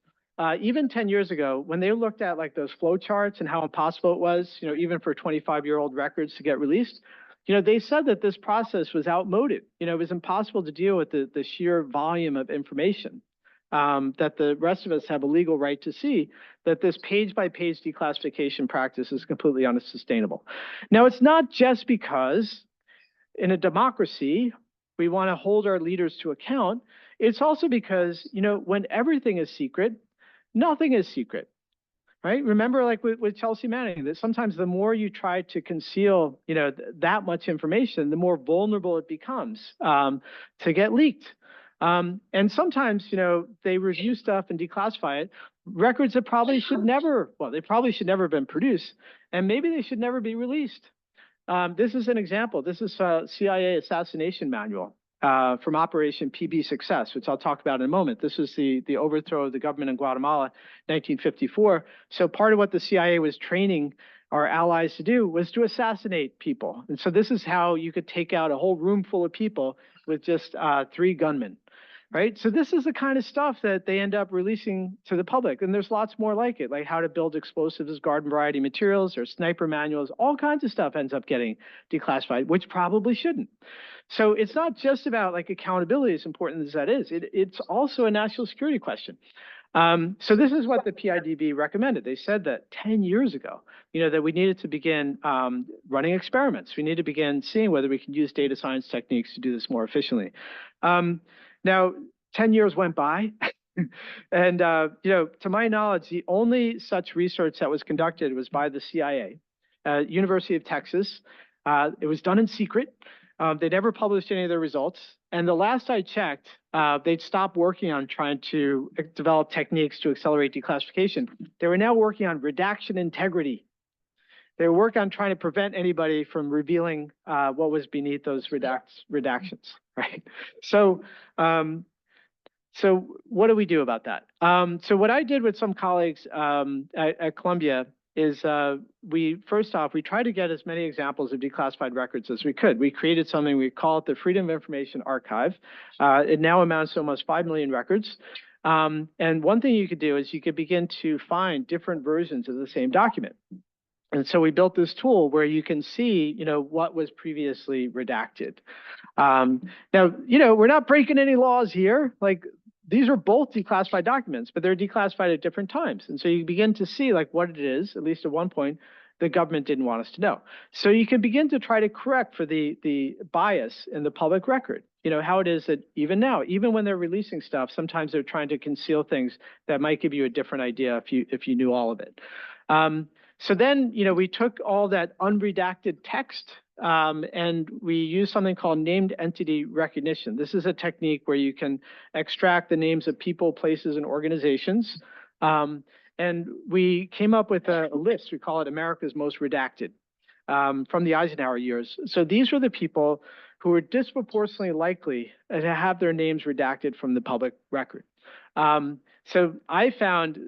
[SPEAKER 3] Even 10 years ago, when they looked at like those flow charts and how impossible it was, even for 25-year-old records to get released, they said that this process was outmoded. It was impossible to deal with the sheer volume of information that the rest of us have a legal right to see, that this page-by-page declassification practice is completely unsustainable. Now, it's not just because in a democracy, we want to hold our leaders to account. It's also because, when everything is secret, nothing is secret. Right? Remember, like with Chelsea Manning, that sometimes the more you try to conceal, that much information, the more vulnerable it becomes to get leaked. And sometimes, they review stuff and declassify it. Records that probably should never, they probably should never have been produced, and maybe they should never be released. This is an example. This is a CIA assassination manual. From Operation PB Success, which I'll talk about in a moment. This is the overthrow of the government in Guatemala, 1954. So part of what the CIA was training our allies to do was to assassinate people. And so this is how you could take out a whole room full of people with just 3 gunmen, right? So this is the kind of stuff that they end up releasing to the public. And there's lots more like it, like how to build explosives as garden variety materials or sniper manuals. All kinds of stuff ends up getting declassified, which probably shouldn't. So it's not just about like accountability, as important as that is. It's also a national security question. So this is what the PIDB recommended. They said that 10 years ago, that we needed to begin running experiments. We need to begin seeing whether we can use data science techniques to do this more efficiently. Now, 10 years went by. And, to my knowledge, the only such research that was conducted was by the CIA. University of Texas. It was done in secret. They never published any of their results. And the last I checked, they'd stopped working on trying to develop techniques to accelerate declassification. They were now working on redaction integrity. They were working on trying to prevent anybody from revealing what was beneath those redactions, right? So, so what do we do about that? So what I did with some colleagues at Columbia is first off, we tried to get as many examples of declassified records as we could. We created something, we call it the Freedom of Information Archive. It now amounts to almost 5 million records. And one thing you could do is you could begin to find different versions of the same document. And so we built this tool where you can see, what was previously redacted. Now, we're not breaking any laws here. Like, these are both declassified documents, but they're declassified at different times. And so you begin to see like what it is, at least at one point, the government didn't want us to know. So you can begin to try to correct for the bias in the public record. How it is that even now, even when they're releasing stuff, sometimes they're trying to conceal things that might give you a different idea if you knew all of it. So then, we took all that unredacted text and we used something called named entity recognition. This is a technique where you can extract the names of people, places, and organizations. And we came up with a list. We call it America's Most Redacted from the Eisenhower years. So these were the people who were disproportionately likely to have their names redacted from the public record. So I found,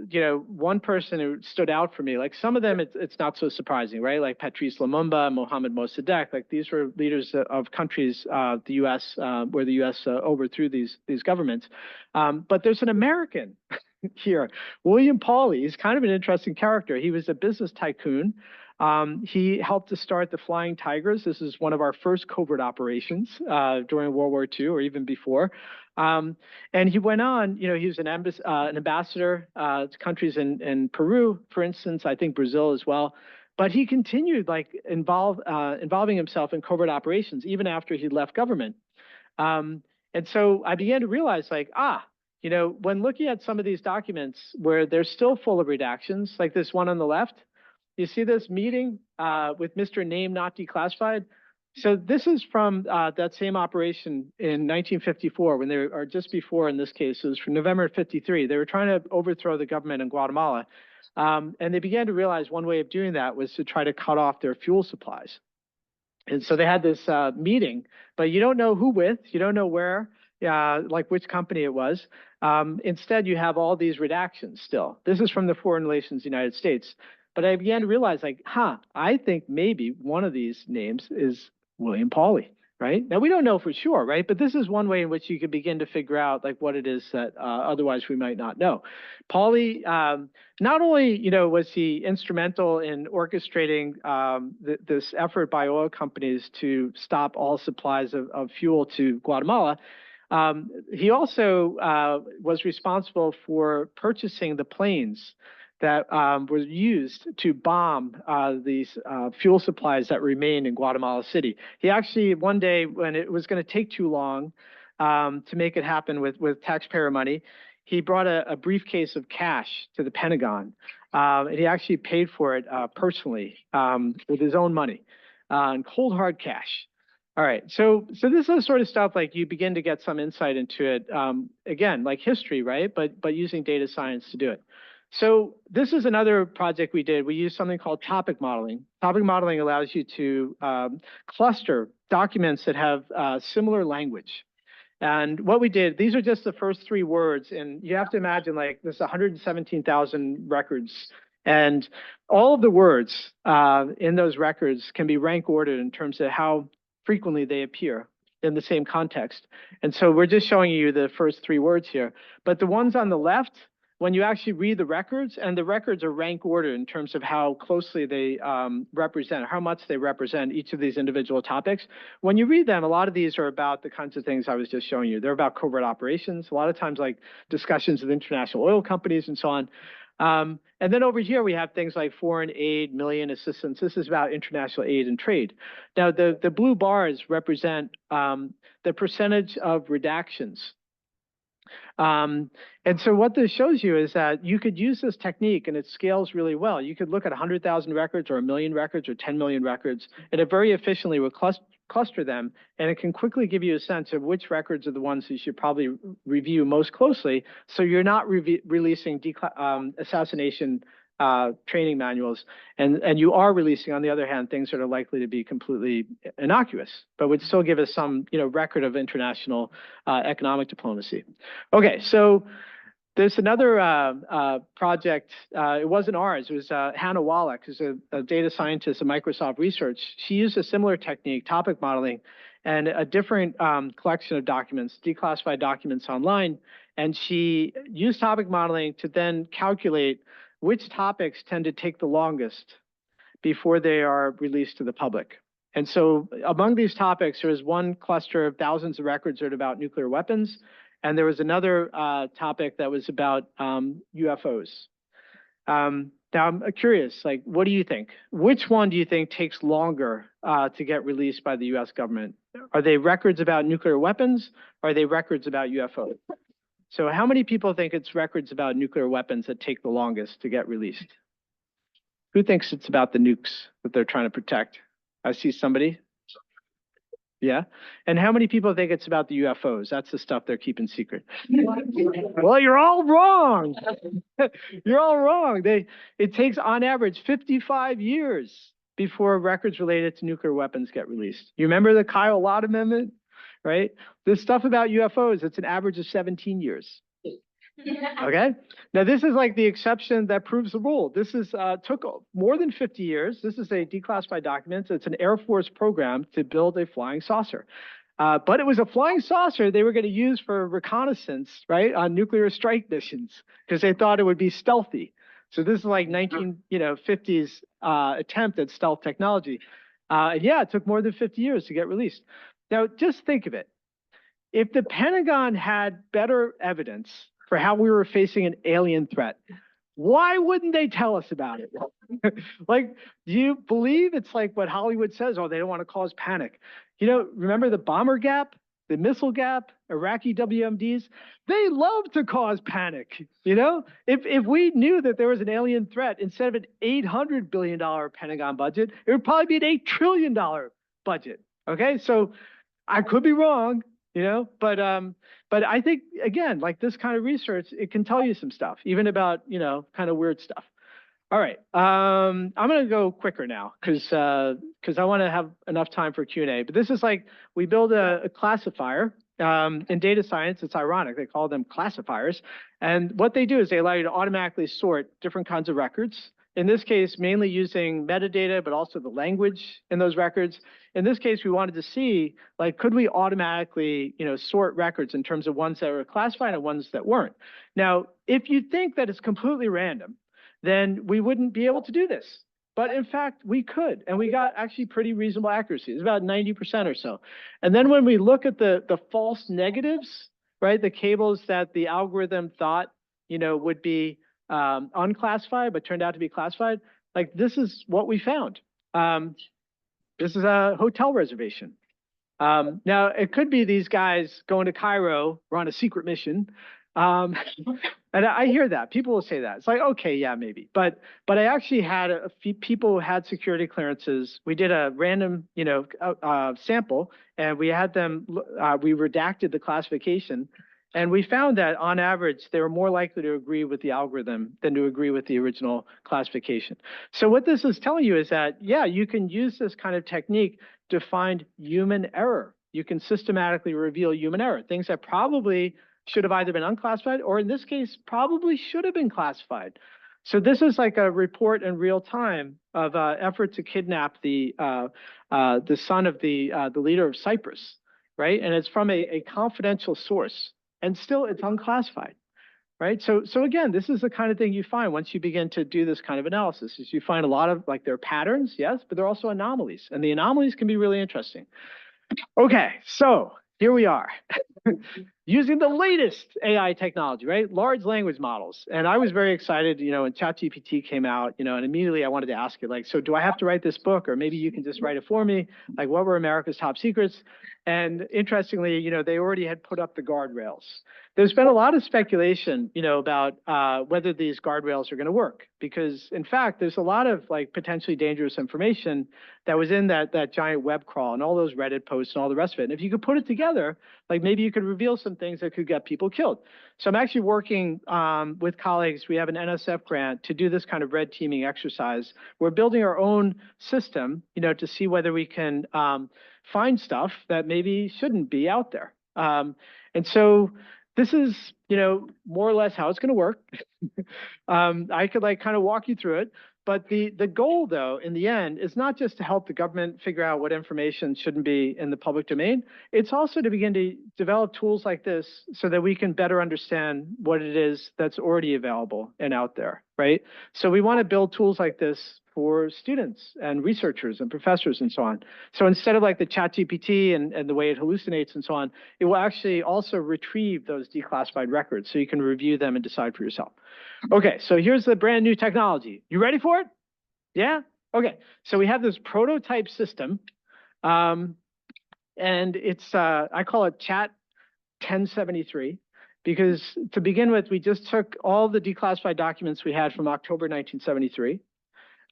[SPEAKER 3] one person who stood out for me. Like some of them, it's not so surprising, right? Like Patrice Lumumba, Mohamed Mossadegh. Like these were leaders of countries, the U.S., where the U.S. Overthrew these governments. But there's an American here, William Pauley. He's kind of an interesting character. He was a business tycoon. He helped to start the Flying Tigers. This is one of our first covert operations during World War II or even before. And he went on, he was an ambassador to countries in Peru, for instance, I think Brazil as well. But he continued involving himself in covert operations even after he left government. And so I began to realize when looking at some of these documents where they're still full of redactions, like this one on the left, you see this meeting with Mr. Name Not Declassified. So this is from that same operation in 1954, when they were, or just before in this case, it was from November of 53. They were trying to overthrow the government in Guatemala. And they began to realize one way of doing that was to try to cut off their fuel supplies. And so they had this meeting, but you don't know who with, you don't know where, like which company it was. Instead, you have all these redactions still. This is from the Foreign Relations United States. But I began to realize I think maybe one of these names is William Pauley, right? Now, we don't know for sure, right? But this is one way in which you can begin to figure out what it is that otherwise we might not know. Pauley, not only, was he instrumental in orchestrating this effort by oil companies to stop all supplies of fuel to Guatemala, he also was responsible for purchasing the planes that were used to bomb these fuel supplies that remained in Guatemala City. He actually, one day when it was going to take too long to make it happen with taxpayer money, he brought a briefcase of cash to the Pentagon. And he actually paid for it personally with his own money, in cold hard cash. All right, so this is the sort of stuff you begin to get some insight into it. Again, like history, right? But using data science to do it. So this is another project we did. We used something called topic modeling. Topic modeling allows you to cluster documents that have similar language. And what we did, these are just the first 3 words. And you have to imagine there's 117,000 records. And all of the words in those records can be rank ordered in terms of how frequently they appear in the same context. And so we're just showing you the first 3 words here. But the ones on the left, when you actually read the records, and the records are rank ordered in terms of how closely they represent, how much they represent each of these individual topics. When you read them, a lot of these are about the kinds of things I was just showing you. They're about covert operations, a lot of times discussions with international oil companies and so on. And then over here, we have things like foreign aid, million assistance. This is about international aid and trade. Now, the blue bars represent the percentage of redactions. And so what this shows you is that you could use this technique and it scales really well. You could look at 100,000 records or 1 million records or 10 million records, and it very efficiently will cluster them, and it can quickly give you a sense of which records are the ones you should probably review most closely, so you're not releasing assassination training manuals, and you are releasing, on the other hand, things that are likely to be completely innocuous, but would still give us some, record of international economic diplomacy. Okay, so there's another project. It wasn't ours. It was Hannah Wallach, who's a data scientist at Microsoft Research. She used a similar technique, topic modeling, and a different collection of documents, declassified documents online, and she used topic modeling to then calculate which topics tend to take the longest before they are released to the public. And so among these topics, there was one cluster of thousands of records that are about nuclear weapons, and there was another topic that was about UFOs. Now I'm curious, like, what do you think? Which one do you think takes longer to get released by the US government? Are they records about nuclear weapons, or are they records about UFOs? So how many people think it's records about nuclear weapons that take the longest to get released? Who thinks it's about the nukes that they're trying to protect? I see somebody. Yeah. And how many people think it's about the UFOs? That's the stuff they're keeping secret. Well, you're all wrong. You're all wrong. It takes on average 55 years before records related to nuclear weapons get released. You remember the Kyle Lott Amendment? Right? This stuff about UFOs, it's an average of 17 years. Okay? Now, this is like the exception that proves the rule. This is took more than 50 years. This is a declassified document. It's an Air Force program to build a flying saucer. But it was a flying saucer they were going to use for reconnaissance, right, on nuclear strike missions, because they thought it would be stealthy. So this is like 1950s attempt at stealth technology. And yeah, it took more than 50 years to get released. Now, just think of it. If the Pentagon had better evidence for how we were facing an alien threat, why wouldn't they tell us about it? Like, do you believe it's like what Hollywood says? Oh, they don't want to cause panic. Remember the bomber gap, the missile gap, Iraqi WMDs? They love to cause panic. If we knew that there was an alien threat, instead of an $800 billion Pentagon budget, it would probably be an $8 trillion budget. Okay, so I could be wrong, but I think, again, like this kind of research, it can tell you some stuff, even about, kind of weird stuff. All right, I'm going to go quicker now because I want to have enough time for Q&A. But this is like, we build a classifier. In data science, it's ironic. They call them classifiers. And what they do is they allow you to automatically sort different kinds of records. In this case, mainly using metadata, but also the language in those records. In this case, we wanted to see, like, could we automatically, sort records in terms of ones that were classified and ones that weren't? Now, if you think that it's completely random, then we wouldn't be able to do this. But in fact, we could, and we got actually pretty reasonable accuracy. It's about 90% or so. And then when we look at the false negatives, right, the cables that the algorithm thought, would be unclassified, but turned out to be classified, like this is what we found. This is a hotel reservation. Now, it could be these guys going to Cairo, we're on a secret mission. And I hear that. People will say that. It's like, okay, yeah, maybe. But I actually had a few people who had security clearances. We did a random, sample, and we had them, we redacted the classification. And we found that on average, they were more likely to agree with the algorithm than to agree with the original classification. So what this is telling you is that, yeah, you can use this kind of technique to find human error. You can systematically reveal human error, things that probably should have either been unclassified or in this case, probably should have been classified. So this is like a report in real time of effort to kidnap the son of the leader of Cyprus, right? And it's from a confidential source. And still, it's unclassified, right? So again, this is the kind of thing you find once you begin to do this kind of analysis, is you find a lot of, like, there are patterns, yes, but there are also anomalies. And the anomalies can be really interesting. Okay, so here we are. using the latest AI technology, right? Large language models. And I was very excited, when ChatGPT came out, and immediately I wanted to ask it, like, so do I have to write this book, or maybe you can just write it for me? Like, what were America's top secrets? And interestingly, they already had put up the guardrails. There's been a lot of speculation, about whether these guardrails are going to work, because in fact, there's a lot of like potentially dangerous information that was in that giant web crawl and all those Reddit posts and all the rest of it. And if you could put it together, like maybe you could reveal some things that could get people killed. So I'm actually working with colleagues. We have an NSF grant to do this kind of red teaming exercise. We're building our own system, to see whether we can find stuff that maybe shouldn't be out there. And so this is, more or less how it's going to work. I could like kind of walk you through it. But the goal, though, in the end, is not just to help the government figure out what information shouldn't be in the public domain. It's also to begin to develop tools like this so that we can better understand what it is that's already available and out there, right? So we want to build tools like this for students and researchers and professors and so on. So instead of like the ChatGPT and the way it hallucinates and so on, it will actually also retrieve those declassified records so you can review them and decide for yourself. Okay, so here's the brand new technology. You ready for it? Yeah? Okay, so we have this prototype system, and it's, I call it Chat 1073, because to begin with, we just took all the declassified documents we had from October 1973.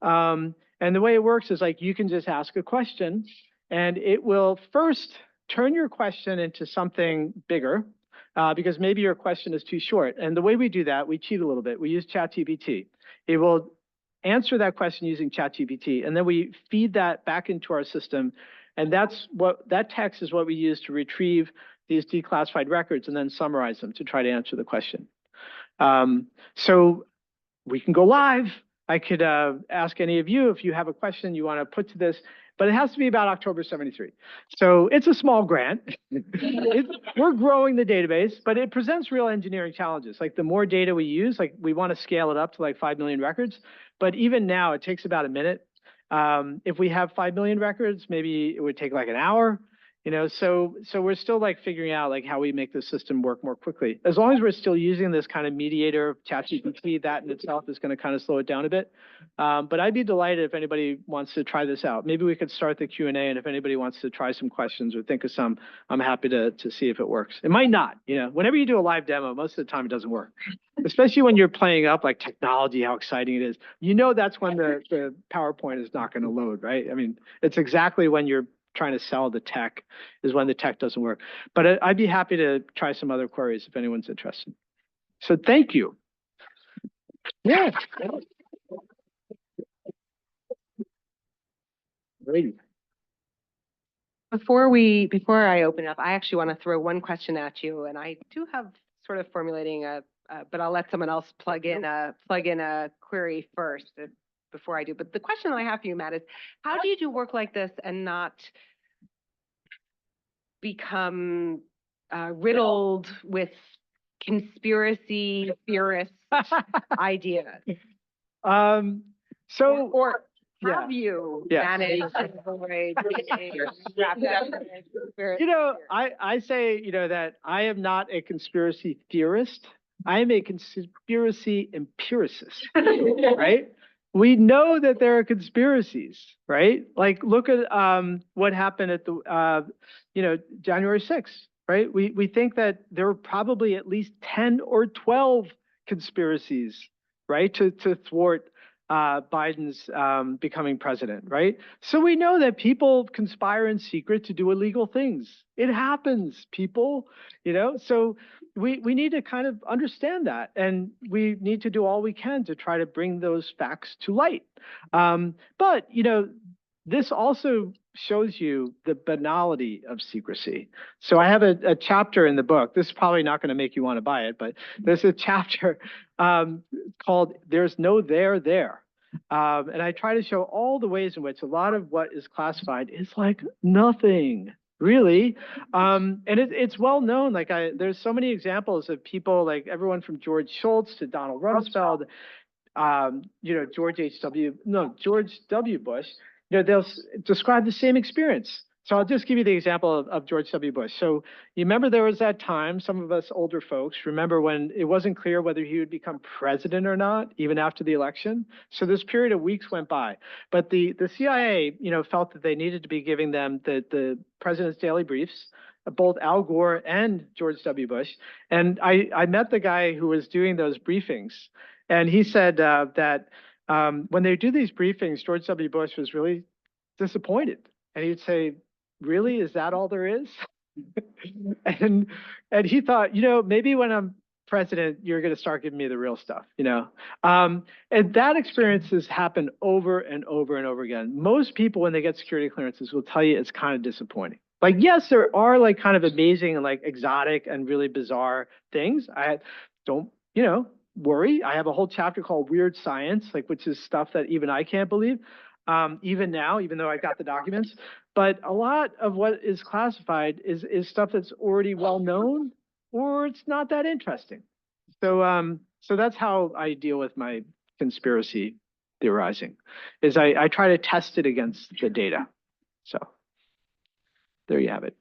[SPEAKER 3] And the way it works is like you can just ask a question, and it will first turn your question into something bigger, because maybe your question is too short. And the way we do that, we cheat a little bit. We use ChatGPT. It will answer that question using ChatGPT, and then we feed that back into our system. And that text is what we use to retrieve these declassified records and then summarize them to try to answer the question. So we can go live. I could ask any of you if you have a question you want to put to this, but it has to be about October 73. So it's a small grant. We're growing the database, but it presents real engineering challenges. Like the more data we use, like we want to scale it up to like 5 million records, but even now it takes about a minute. If we have 5 million records, maybe it would take like an hour. So we're still like figuring out like how we make the system work more quickly. As long as we're still using this kind of mediator ChatGPT, that in itself is going to kind of slow it down a bit. But I'd be delighted if anybody wants to try this out. Maybe we could start the Q&A, and if anybody wants to try some questions or think of some, I'm happy to see if it works. It might not, whenever you do a live demo, most of the time it doesn't work, especially when you're playing up like technology, how exciting it is. That's when the PowerPoint is not going to load, right? I mean, it's exactly when you're trying to sell the tech is when the tech doesn't work. But I'd be happy to try some other queries if anyone's interested. So thank you. Yeah. Great.
[SPEAKER 1] Before I open up, I actually want to throw one question at you, and I do have sort of formulating but I'll let someone else plug in a query first before I do. But the question that I have for you, Matt, is how do you do work like this and not become riddled with conspiracy theorist ideas? Or have you managed to avoid
[SPEAKER 3] I say, that I am not a conspiracy theorist. I am a conspiracy empiricist, right? We know that there are conspiracies, right? Like look at what happened at the, January 6th, right? We think that there were probably at least 10 or 12 conspiracies, right, to thwart Biden's becoming president, right? So we know that people conspire in secret to do illegal things. It happens, people, so we need to kind of understand that, and we need to do all we can to try to bring those facts to light. But, this also shows you the banality of secrecy. So I have a chapter in the book. This is probably not going to make you want to buy it, but there's a chapter called "There's No There There." And I try to show all the ways in which a lot of what is classified is like nothing, really. And it's well known. Like there's so many examples of people, like everyone from George Shultz to Donald Rumsfeld, George W. Bush. They'll describe the same experience. So I'll just give you the example of George W. Bush. So you remember there was that time, some of us older folks remember when it wasn't clear whether he would become president or not, even after the election. So this period of weeks went by. But the CIA, felt that they needed to be giving them the president's daily briefs, both Al Gore and George W. Bush. And I met the guy who was doing those briefings. And he said that when they do these briefings, George W. Bush was really disappointed. And he'd say, really, is that all there is? and he thought, maybe when I'm president, you're going to start giving me the real stuff, and that experience has happened over and over and over again. Most people, when they get security clearances, will tell you it's kind of disappointing. Like, yes, there are like kind of amazing and like exotic and really bizarre things. I don't, worry. I have a whole chapter called Weird Science, which is stuff that even I can't believe. Even now, even though I've got the documents, but a lot of what is classified is stuff that's already well known, or it's not that interesting. So that's how I deal with my conspiracy theorizing, is I try to test it against the data. So there you have it.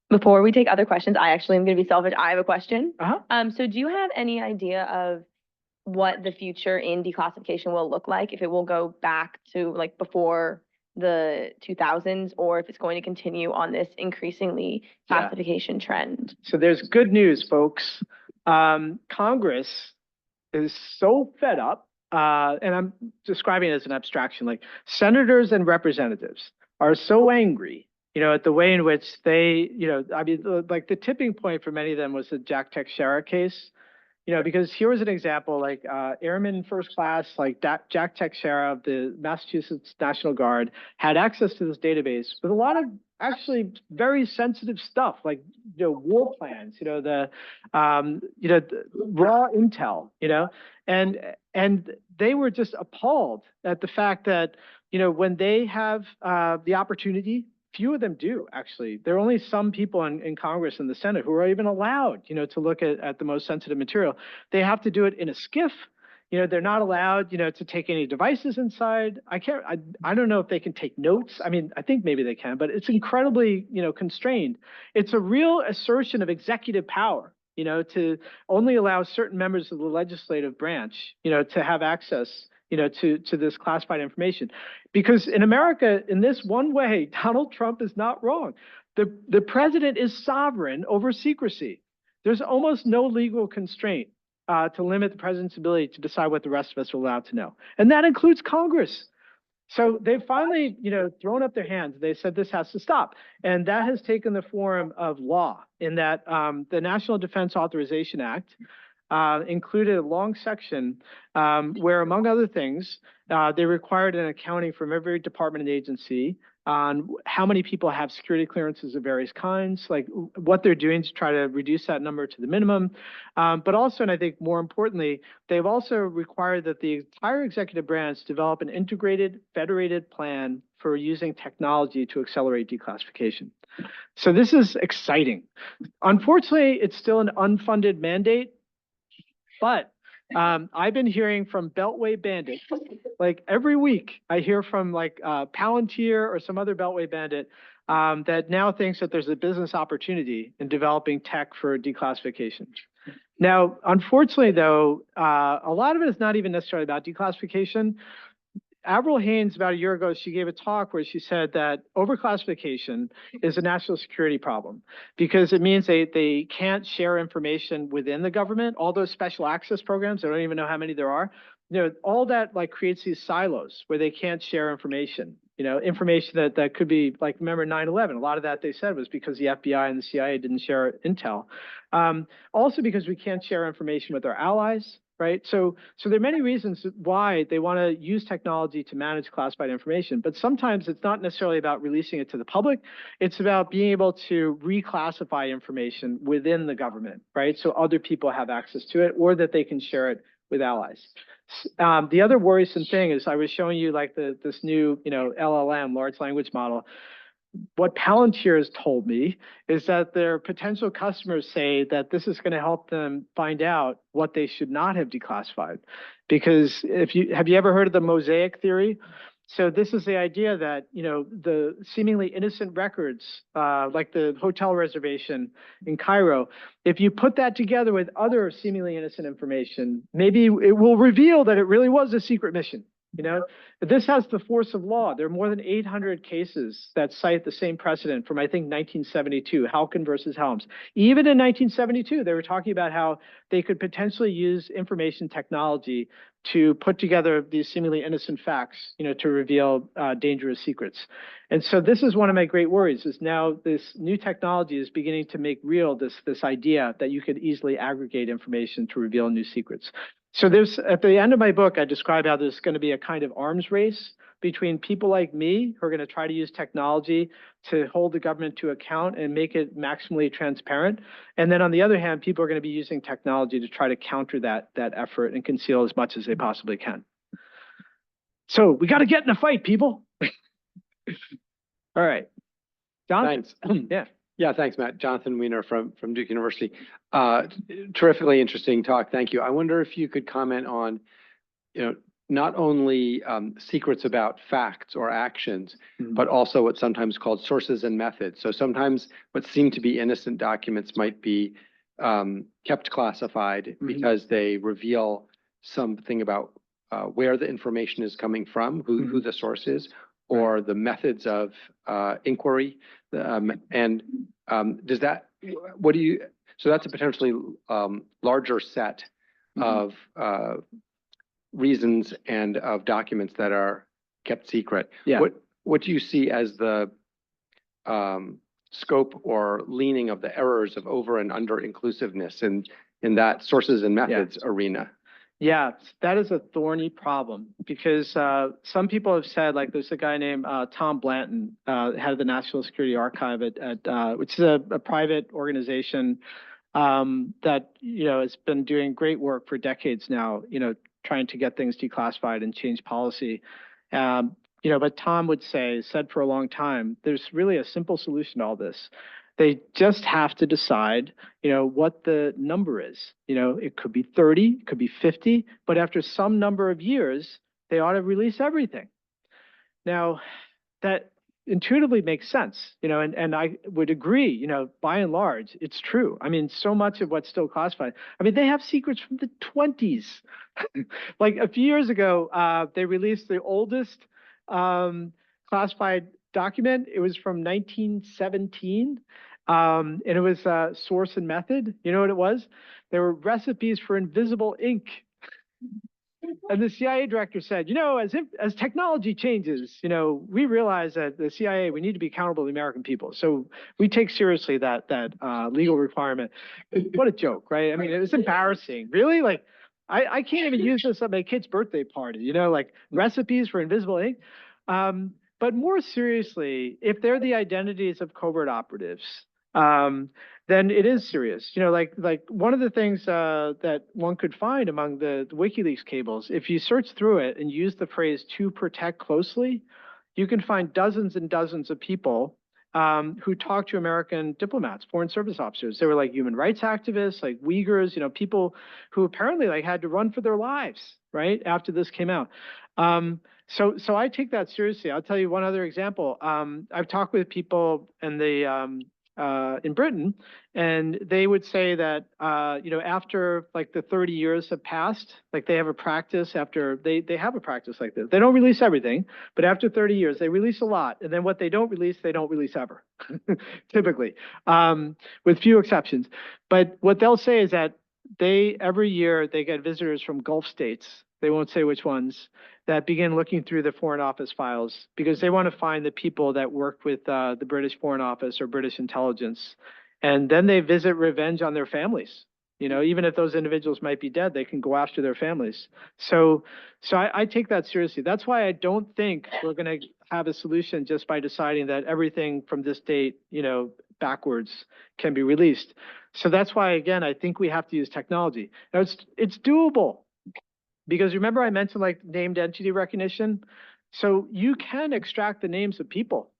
[SPEAKER 4] Before we take other questions, I actually am going to be selfish. I have a question.
[SPEAKER 3] Uh-huh.
[SPEAKER 4] So do you have any idea of what the future in declassification will look like, if it will go back to like before the 2000s, or if it's going to continue on this increasingly classification trend?
[SPEAKER 3] So there's good news, folks. Congress is so fed up, and I'm describing it as an abstraction, like senators and representatives are so angry, at the way in which they, like the tipping point for many of them was the Jack Teixeira case. Because here was an example, like Airman First Class, like Jack Teixeira of the Massachusetts National Guard had access to this database with a lot of actually very sensitive stuff, like war plans, the raw intel, and they were just appalled at the fact that when they have the opportunity. Few of them do, actually. There are only some people in Congress and the Senate who are even allowed, to look at the most sensitive material. They have to do it in a SCIF. They're not allowed, to take any devices inside. I don't know if they can take notes. I mean, I think maybe they can, but it's incredibly, constrained. It's a real assertion of executive power, to only allow certain members of the legislative branch, to have access to this classified information. Because in America, in this one way, Donald Trump is not wrong. The president is sovereign over secrecy. There's almost no legal constraint to limit the president's ability to decide what the rest of us are allowed to know. And that includes Congress. So they've finally, thrown up their hands. They said this has to stop. And that has taken the form of law, in that the National Defense Authorization Act included a long section where, among other things, they required an accounting from every department and agency on how many people have security clearances of various kinds, like what they're doing to try to reduce that number to the minimum. But also, and I think more importantly, they've also required that the entire executive branch develop an integrated, federated plan for using technology to accelerate declassification. So this is exciting. Unfortunately, it's still an unfunded mandate. But I've been hearing from Beltway bandits, like every week I hear from like Palantir or some other Beltway bandit that now thinks that there's a business opportunity in developing tech for declassification. Now, unfortunately, though, a lot of it is not even necessarily about declassification. Avril Haines, about a year ago, she gave a talk where she said that overclassification is a national security problem because it means they can't share information within the government. All those special access programs, I don't even know how many there are, all that like creates these silos where they can't share information. Information that could be like, remember 9/11, a lot of that they said was because the FBI and the CIA didn't share intel. Also because we can't share information with our allies. Right. So there are many reasons why they want to use technology to manage classified information. But sometimes it's not necessarily about releasing it to the public. It's about being able to reclassify information within the government. Right. So other people have access to it, or that they can share it with allies. The other worrisome thing is I was showing you like this new, LLM, large language model. What Palantir has told me is that their potential customers say that this is going to help them find out what they should not have declassified. Because have you ever heard of the mosaic theory? So this is the idea that, the seemingly innocent records, like the hotel reservation in Cairo, if you put that together with other seemingly innocent information, maybe it will reveal that it really was a secret mission. This has the force of law. There are more than 800 cases that cite the same precedent from, I think, 1972, Halkin versus Helms. Even in 1972, they were talking about how they could potentially use information technology to put together these seemingly innocent facts, to reveal dangerous secrets. And so this is one of my great worries, is now this new technology is beginning to make real this idea that you could easily aggregate information to reveal new secrets. So at the end of my book, I describe how there's going to be a kind of arms race between people like me who are going to try to use technology to hold the government to account and make it maximally transparent. And then on the other hand, people are going to be using technology to try to counter that effort and conceal as much as they possibly can. So we got to get in a fight, people. All right. Jonathan.
[SPEAKER 5] Thanks.
[SPEAKER 3] Yeah.
[SPEAKER 5] Yeah, thanks, Matt. Jonathan Weiner from Duke University. Terrifically interesting talk. Thank you. I wonder if you could comment on, not only secrets about facts or actions, but also what's sometimes called sources and methods. So sometimes what seem to be innocent documents might be kept classified because they reveal something about where the information is coming from, who the source is, or the methods of inquiry. Does that, so that's a potentially larger set of reasons and of documents that are kept secret.
[SPEAKER 3] Yeah.
[SPEAKER 5] What do you see as the scope or leaning of the errors of over and under inclusiveness in that sources and methods arena?
[SPEAKER 3] Yeah, that is a thorny problem because some people have said, like there's a guy named Tom Blanton, head of the National Security Archive which is a private organization that has been doing great work for decades now, trying to get things declassified and change policy. But Tom said for a long time, there's really a simple solution to all this. They just have to decide, what the number is. It could be 30, it could be 50, but after some number of years, they ought to release everything. Now, that intuitively makes sense, and I would agree, by and large, it's true. I mean, so much of what's still classified. I mean, they have secrets from the 20s. Like a few years ago, they released the oldest classified document. It was from 1917. And it was source and method. You know what it was? There were recipes for invisible ink. And the CIA director said, as technology changes, we realize that the CIA, we need to be accountable to the American people. So we take seriously that legal requirement. What a joke, right? I mean, it was embarrassing. Really? Like, I can't even use this at my kid's birthday party, like recipes for invisible ink. But more seriously, if they're the identities of covert operatives, then it is serious. Like one of the things that one could find among the WikiLeaks cables, if you search through it and use the phrase "to protect closely," you can find dozens and dozens of people who talked to American diplomats, foreign service officers. They were like human rights activists, like Uyghurs, people who apparently had to run for their lives, right, after this came out. So I take that seriously. I'll tell you one other example. I've talked with people in Britain, and they would say that, after the 30 years have passed, they have a practice they have a practice like this. They don't release everything, but after 30 years, they release a lot. And then what they don't release ever, typically, with few exceptions. But what they'll say is that every year they get visitors from Gulf states, they won't say which ones, that begin looking through the Foreign Office files because they want to find the people that worked with the British Foreign Office or British intelligence. And then they visit revenge on their families. Even if those individuals might be dead, they can go after their families. So I take that seriously. That's why I don't think we're going to have a solution just by deciding that everything from this date, backwards can be released. So that's why, again, I think we have to use technology. Now, it's doable. Because remember I mentioned named entity recognition? So you can extract the names of people.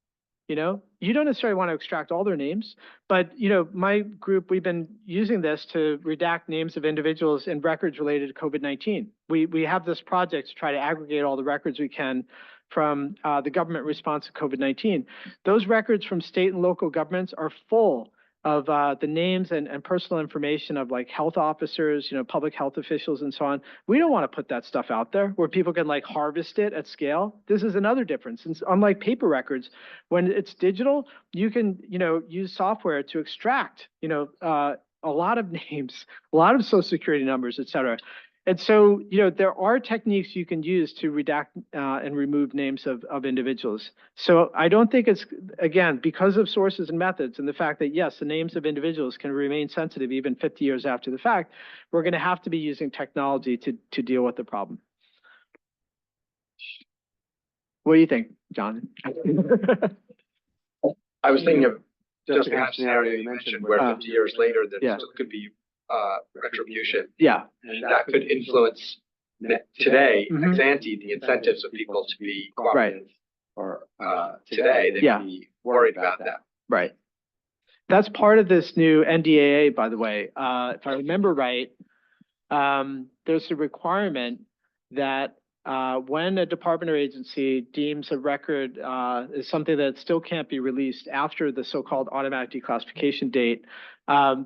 [SPEAKER 3] You know, you don't necessarily want to extract all their names, but you know, my group, we've been using this to redact names of individuals in records related to COVID-19. We have this project to try to aggregate all the records we can from the government response to COVID-19. Those records from state and local governments are full of the names and personal information of like health officers, you know, public health officials and so on. We don't want to put that stuff out there where people can like harvest it at scale. This is another difference. And unlike paper records, when it's digital, you can, you know, use software to extract, you know, a lot of names, a lot of social security numbers, et cetera. And so, you know, there are techniques you can use to redact and remove names of individuals. So I don't think it's, again, because of sources and methods and the fact that, yes, the names of individuals can remain sensitive even 50 years after the fact, we're going to have to be using technology to deal with the problem. What do you think, John?
[SPEAKER 6] I was thinking of just the scenario you mentioned where 50 years later there still could be retribution.
[SPEAKER 3] Yeah.
[SPEAKER 6] And that could influence today, ex ante, the incentives of people to be cooperative. Or today, they would be worried about that.
[SPEAKER 3] Right. That's part of this new NDAA, by the way. If I remember right, there's a requirement that when a department or agency deems a record is something that still can't be released after the so-called automatic declassification date,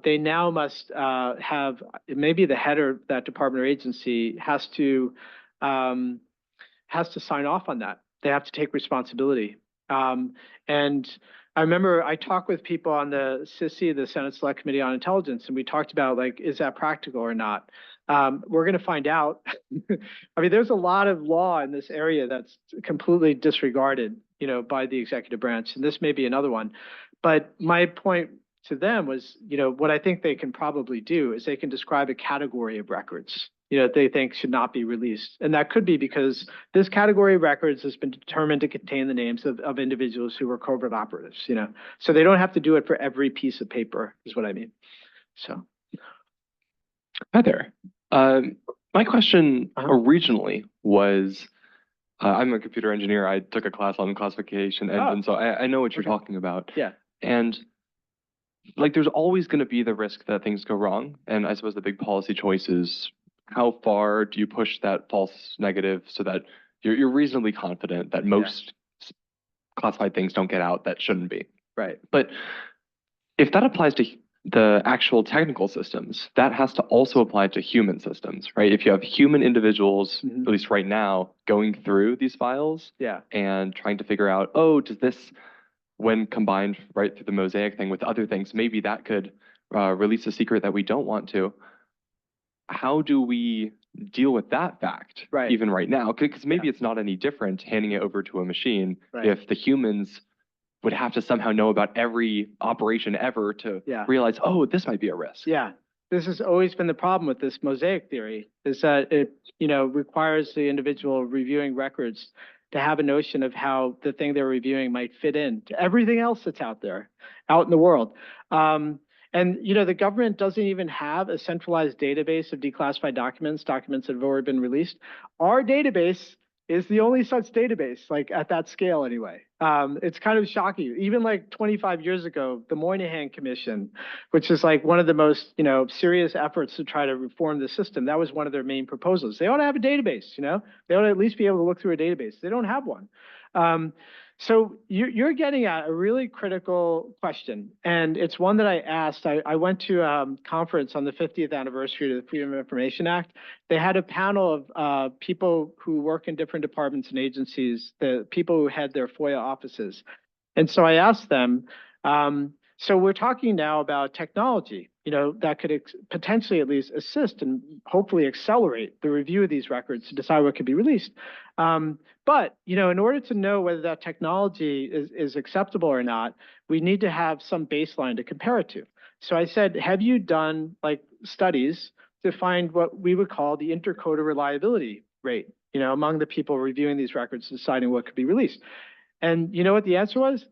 [SPEAKER 3] they now must have, maybe the head of that department or agency has to sign off on that. They have to take responsibility. And I remember I talked with people on the SISI, the Senate Select Committee on Intelligence, and we talked about like, is that practical or not? We're going to find out. I mean, there's a lot of law in this area that's completely disregarded, you know, by the executive branch, and this may be another one. But my point to them was, you know, what I think they can probably do is they can describe a category of records, you know, they think should not be released. And that could be because this category of records has been determined to contain the names of individuals who were covert operatives, you know. So they don't have to do it for every piece of paper, is what I mean. So.
[SPEAKER 7] Hi there. My question originally was, I'm a computer engineer. I took a class on classification engine, so I know what you're talking about.
[SPEAKER 3] Yeah.
[SPEAKER 7] And like, there's always going to be the risk that things go wrong. And I suppose the big policy choice is how far do you push that false negative so that you're reasonably confident that most classified things don't get out that shouldn't be.
[SPEAKER 3] Right.
[SPEAKER 7] But if that applies to the actual technical systems, that has to also apply to human systems, right? If you have human individuals, at least right now, going through these files and trying to figure out, oh, does this, when combined right through the mosaic thing with other things, maybe that could release a secret that we don't want to. How do we deal with that fact even right now? Because maybe it's not any different handing it over to a machine if the humans would have to somehow know about every operation ever to realize, oh, this might be a risk.
[SPEAKER 3] Yeah, this has always been the problem with this mosaic theory, is that it, you know, requires the individual reviewing records to have a notion of how the thing they're reviewing might fit in to everything else that's out there, out in the world. And, you know, the government doesn't even have a centralized database of declassified documents that have already been released. Our database is the only such database, like at that scale anyway. It's kind of shocking. Even like 25 years ago, the Moynihan Commission, which is like one of the most, you know, serious efforts to try to reform the system, that was one of their main proposals. They ought to have a database, you know? They ought to at least be able to look through a database. They don't have one. So you're getting at a really critical question, and it's one that I asked. I went to a conference on the 50th anniversary of the Freedom of Information Act. They had a panel of people who work in different departments and agencies, the people who had their FOIA offices. And so I asked them, so we're talking now about technology, you know, that could potentially at least assist and hopefully accelerate the review of these records to decide what could be released. But, you know, in order to know whether that technology is acceptable or not, we need to have some baseline to compare it to. So I said, have you done like studies to find what we would call the intercoder reliability rate, you know, among the people reviewing these records, deciding what could be released? And you know what the answer was?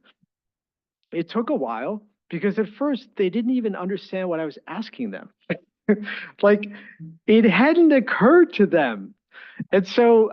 [SPEAKER 3] It took a while, because at first they didn't even understand what I was asking them. Like, it hadn't occurred to them And so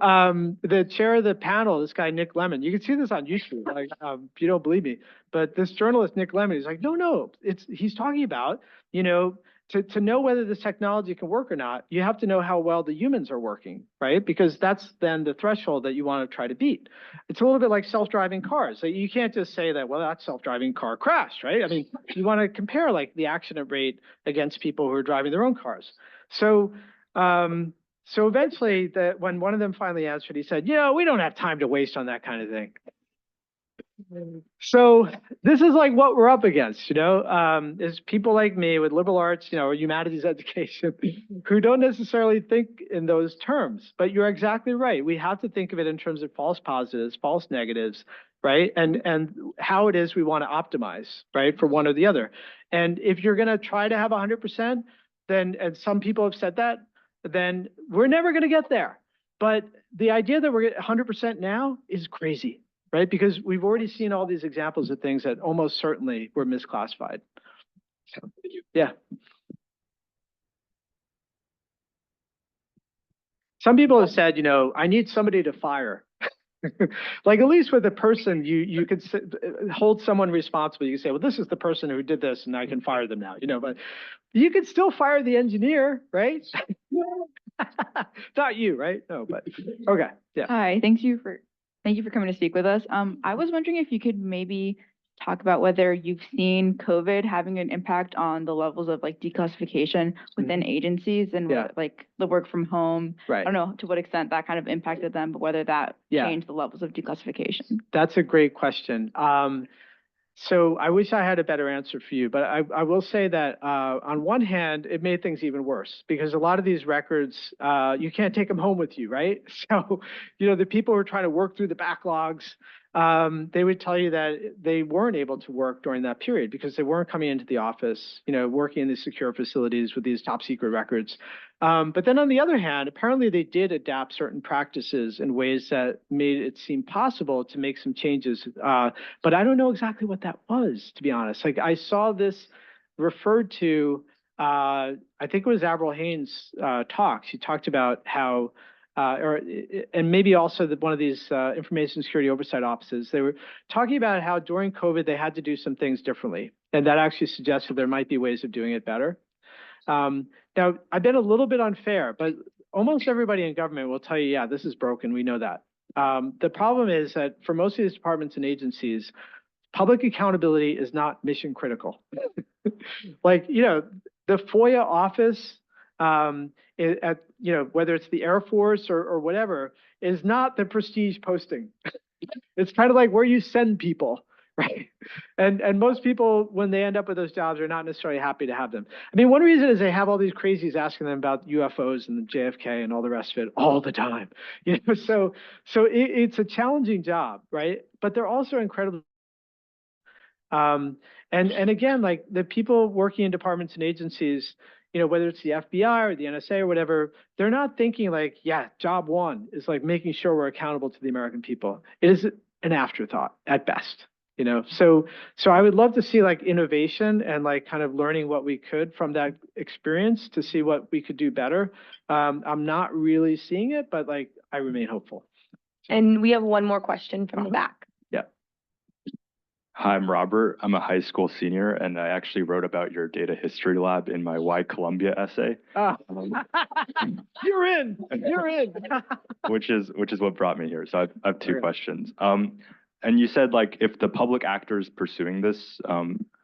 [SPEAKER 3] the chair of the panel, this guy, Nick Lemon, you can see this on YouTube, like, if you don't believe me, but this journalist, Nick Lemon, he's like, no, he's talking about, to know whether this technology can work or not, you have to know how well the humans are working, right? Because that's then the threshold that you want to try to beat. It's a little bit like self-driving cars. So you can't just say that, well, that self-driving car crashed, right? I mean, you want to compare like the accident rate against people who are driving their own cars. So, so eventually, when one of them finally answered, he said, we don't have time to waste on that kind of thing. So this is like what we're up against, is people like me with liberal arts, or humanities education, who don't necessarily think in those terms. But you're exactly right. We have to think of it in terms of false positives, false negatives, right? And how it is we want to optimize, right, for one or the other. And if you're going to try to have 100%, then, and some people have said that, then we're never going to get there. But the idea that we're at 100% now is crazy, right? Because we've already seen all these examples of things that almost certainly were misclassified. So, yeah. Some people have said, I need somebody to fire. Like, at least with a person, you could hold someone responsible. You can say, well, this is the person who did this, and I can fire them now, but you could still fire the engineer, right? Not you, right? No, but okay, yeah.
[SPEAKER 8] Hi, thank you for coming to speak with us. I was wondering if you could maybe talk about whether you've seen COVID having an impact on the levels of like declassification within agencies and like the work from home.
[SPEAKER 3] Right.
[SPEAKER 8] I don't know to what extent that kind of impacted them, but whether that changed the levels of declassification.
[SPEAKER 3] That's a great question. So I wish I had a better answer for you, but I will say that on one hand, it made things even worse because a lot of these records, you can't take them home with you, right? So, the people who are trying to work through the backlogs, they would tell you that they weren't able to work during that period because they weren't coming into the office, working in these secure facilities with these top secret records. But then on the other hand, apparently they did adapt certain practices in ways that made it seem possible to make some changes. But I don't know exactly what that was, to be honest. Like I saw this referred to, I think it was Avril Haines' talk. She talked about how, and maybe also one of these information security oversight offices, they were talking about how during COVID, they had to do some things differently. And that actually suggested there might be ways of doing it better. Now, I've been a little bit unfair, but almost everybody in government will tell you, yeah, this is broken. We know that. The problem is that for most of these departments and agencies, public accountability is not mission critical. Like, the FOIA office, whether it's the Air Force or whatever, is not the prestige posting. It's kind of like where you send people. Right. And most people, when they end up with those jobs, are not necessarily happy to have them. I mean, one reason is they have all these crazies asking them about UFOs and the JFK and all the rest of it all the time. So it's a challenging job, right? But they're also incredibly and again, like the people working in departments and agencies, whether it's the FBI or the NSA or whatever, they're not thinking like, yeah, job one is like making sure we're accountable to the American people. It is an afterthought at best. So I would love to see like innovation and like kind of learning what we could from that experience to see what we could do better. I'm not really seeing it, but like I remain hopeful.
[SPEAKER 4] And we have one more question from the back.
[SPEAKER 3] Yeah.
[SPEAKER 9] Hi, I'm Robert. I'm a high school senior, and I actually wrote about your data history lab in my Why Columbia essay.
[SPEAKER 3] You're in.
[SPEAKER 9] which is what brought me here. So I have two questions. And you said like if the public actors pursuing this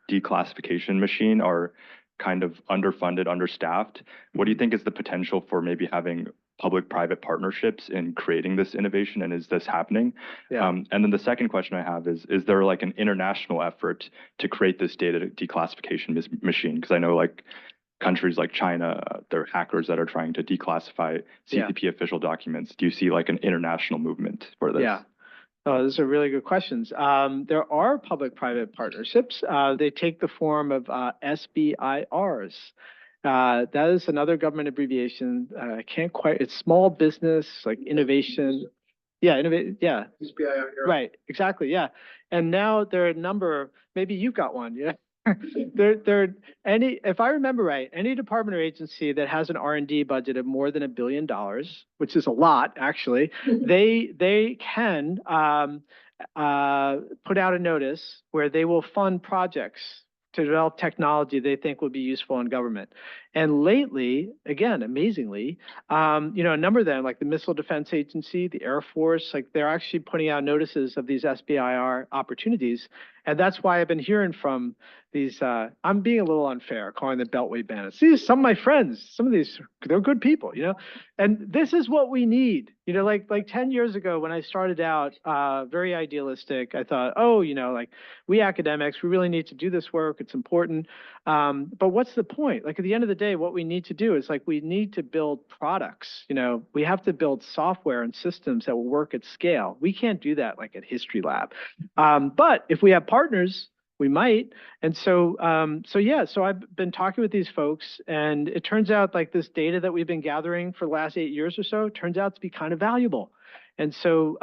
[SPEAKER 9] declassification machine are kind of underfunded, understaffed, what do you think is the potential for maybe having public-private partnerships in creating this innovation, and is this happening?
[SPEAKER 3] Yeah.
[SPEAKER 9] And then the second question I have is there like an international effort to create this data declassification machine? Because I know like countries like China, there are hackers that are trying to declassify CCP official documents. Do you see like an international movement for this?
[SPEAKER 3] Yeah. Oh, those are really good questions. There are public-private partnerships. They take the form of SBIRs. That is another government abbreviation. I can't quite, it's small business, like innovation. Yeah, SBIR. Right, exactly, yeah. And now there are a number, maybe you've got one, yeah? If I remember right, any department or agency that has an R&D budget of more than $1 billion, which is a lot actually, they can put out a notice where they will fund projects to develop technology they think would be useful in government. And lately, again, amazingly, a number of them, like the Missile Defense Agency, the Air Force, like they're actually putting out notices of these SBIR opportunities. And that's why I've been hearing from these, I'm being a little unfair calling them Beltway bandits. These, some of my friends, some of these, they're good people, and this is what we need. Like 10 years ago when I started out, very idealistic, I thought, like we academics, we really need to do this work. It's important. But what's the point? Like at the end of the day, what we need to do is like, we need to build products. We have to build software and systems that will work at scale. We can't do that like at History Lab. But if we have partners, we might. And so I've been talking with these folks, and it turns out like this data that we've been gathering for the last 8 years or so turns out to be kind of valuable. And so,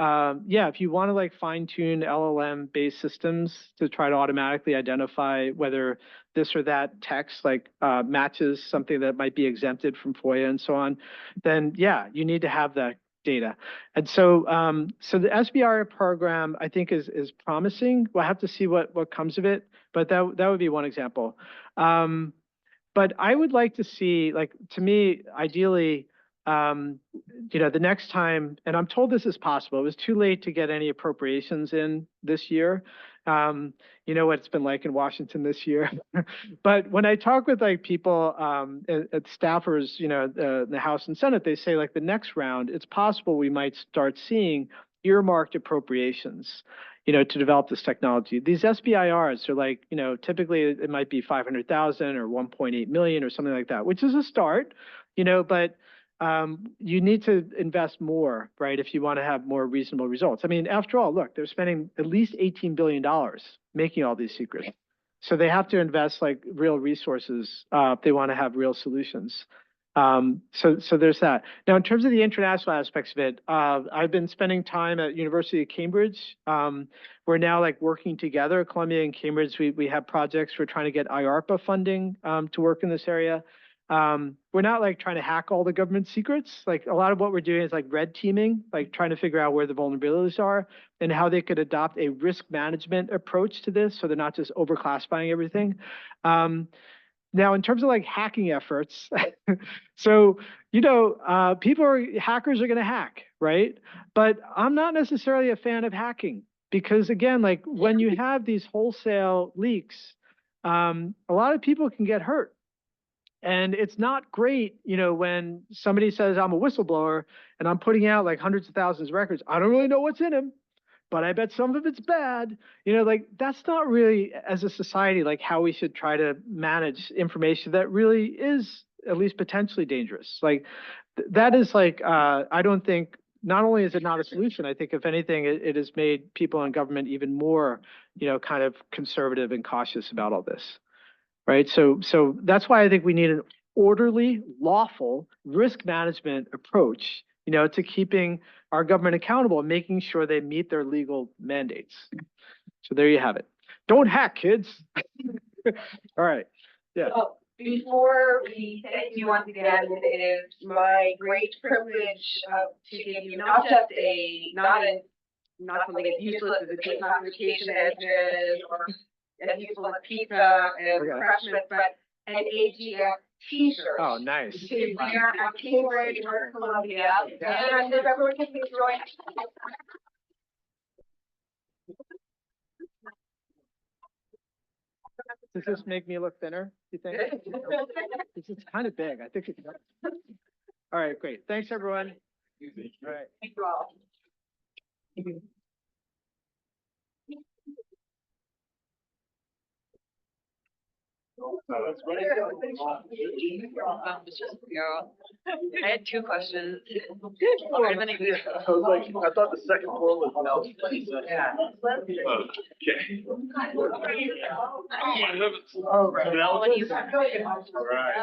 [SPEAKER 3] if you want to like fine tune LLM-based systems to try to automatically identify whether this or that text like matches something that might be exempted from FOIA and so on, then you need to have that data. And so, the SBIR program I think is promising. We'll have to see what comes of it, but that would be one example. But I would like to see, like, to me, ideally, the next time, and I'm told this is possible, it was too late to get any appropriations in this year. You know what it's been like in Washington this year. But when I talk with like people at staffers, the House and Senate, they say like the next round, it's possible we might start seeing earmarked appropriations, to develop this technology. These SBIRs are like, typically it might be 500,000 or 1.8 million or something like that, which is a start, but you need to invest more, right, if you want to have more reasonable results. I mean, after all, look, they're spending at least $18 billion making all these secrets. So they have to invest like real resources if they want to have real solutions. So there's that. Now, in terms of the international aspects of it, I've been spending time at University of Cambridge. We're now like working together, Columbia and Cambridge. We have projects. We're trying to get IARPA funding to work in this area. We're not like trying to hack all the government secrets. Like a lot of what we're doing is like red teaming, like trying to figure out where the vulnerabilities are and how they could adopt a risk management approach to this so they're not just overclassifying everything. Now, in terms of like hacking efforts, so, hackers are going to hack, right? But I'm not necessarily a fan of hacking because, again, like when you have these wholesale leaks, a lot of people can get hurt. And it's not great, when somebody says I'm a whistleblower and I'm putting out like hundreds of thousands of records. I don't really know what's in them, but I bet some of it's bad. Like that's not really, as a society, like how we should try to manage information that really is at least potentially dangerous. Like that is like, I don't think, not only is it not a solution, I think if anything, it has made people in government even more, kind of conservative and cautious about all this. Right. So that's why I think we need an orderly, lawful risk management approach, to keeping our government accountable and making sure they meet their legal mandates. So there you have it. Don't hack, kids. All right. Yeah.
[SPEAKER 1] Well, before we thank you once again, it is my great privilege to give you not just not something as useless as a declassification engine or as useful as pizza and refreshments, but an AGF t-shirt.
[SPEAKER 3] Oh, nice.
[SPEAKER 1] To wear at Cambridge or Columbia. And if everyone can please join us.
[SPEAKER 3] Does this make me look thinner, you think? It's kind of big. I think it does. All right, great. Thanks, everyone. All right.
[SPEAKER 1] Thank you all.
[SPEAKER 10] I had two questions.
[SPEAKER 2] I was like, I thought the second one was no.
[SPEAKER 1] Yeah.
[SPEAKER 2] Oh, right.
[SPEAKER 10] When you-
[SPEAKER 2] Right.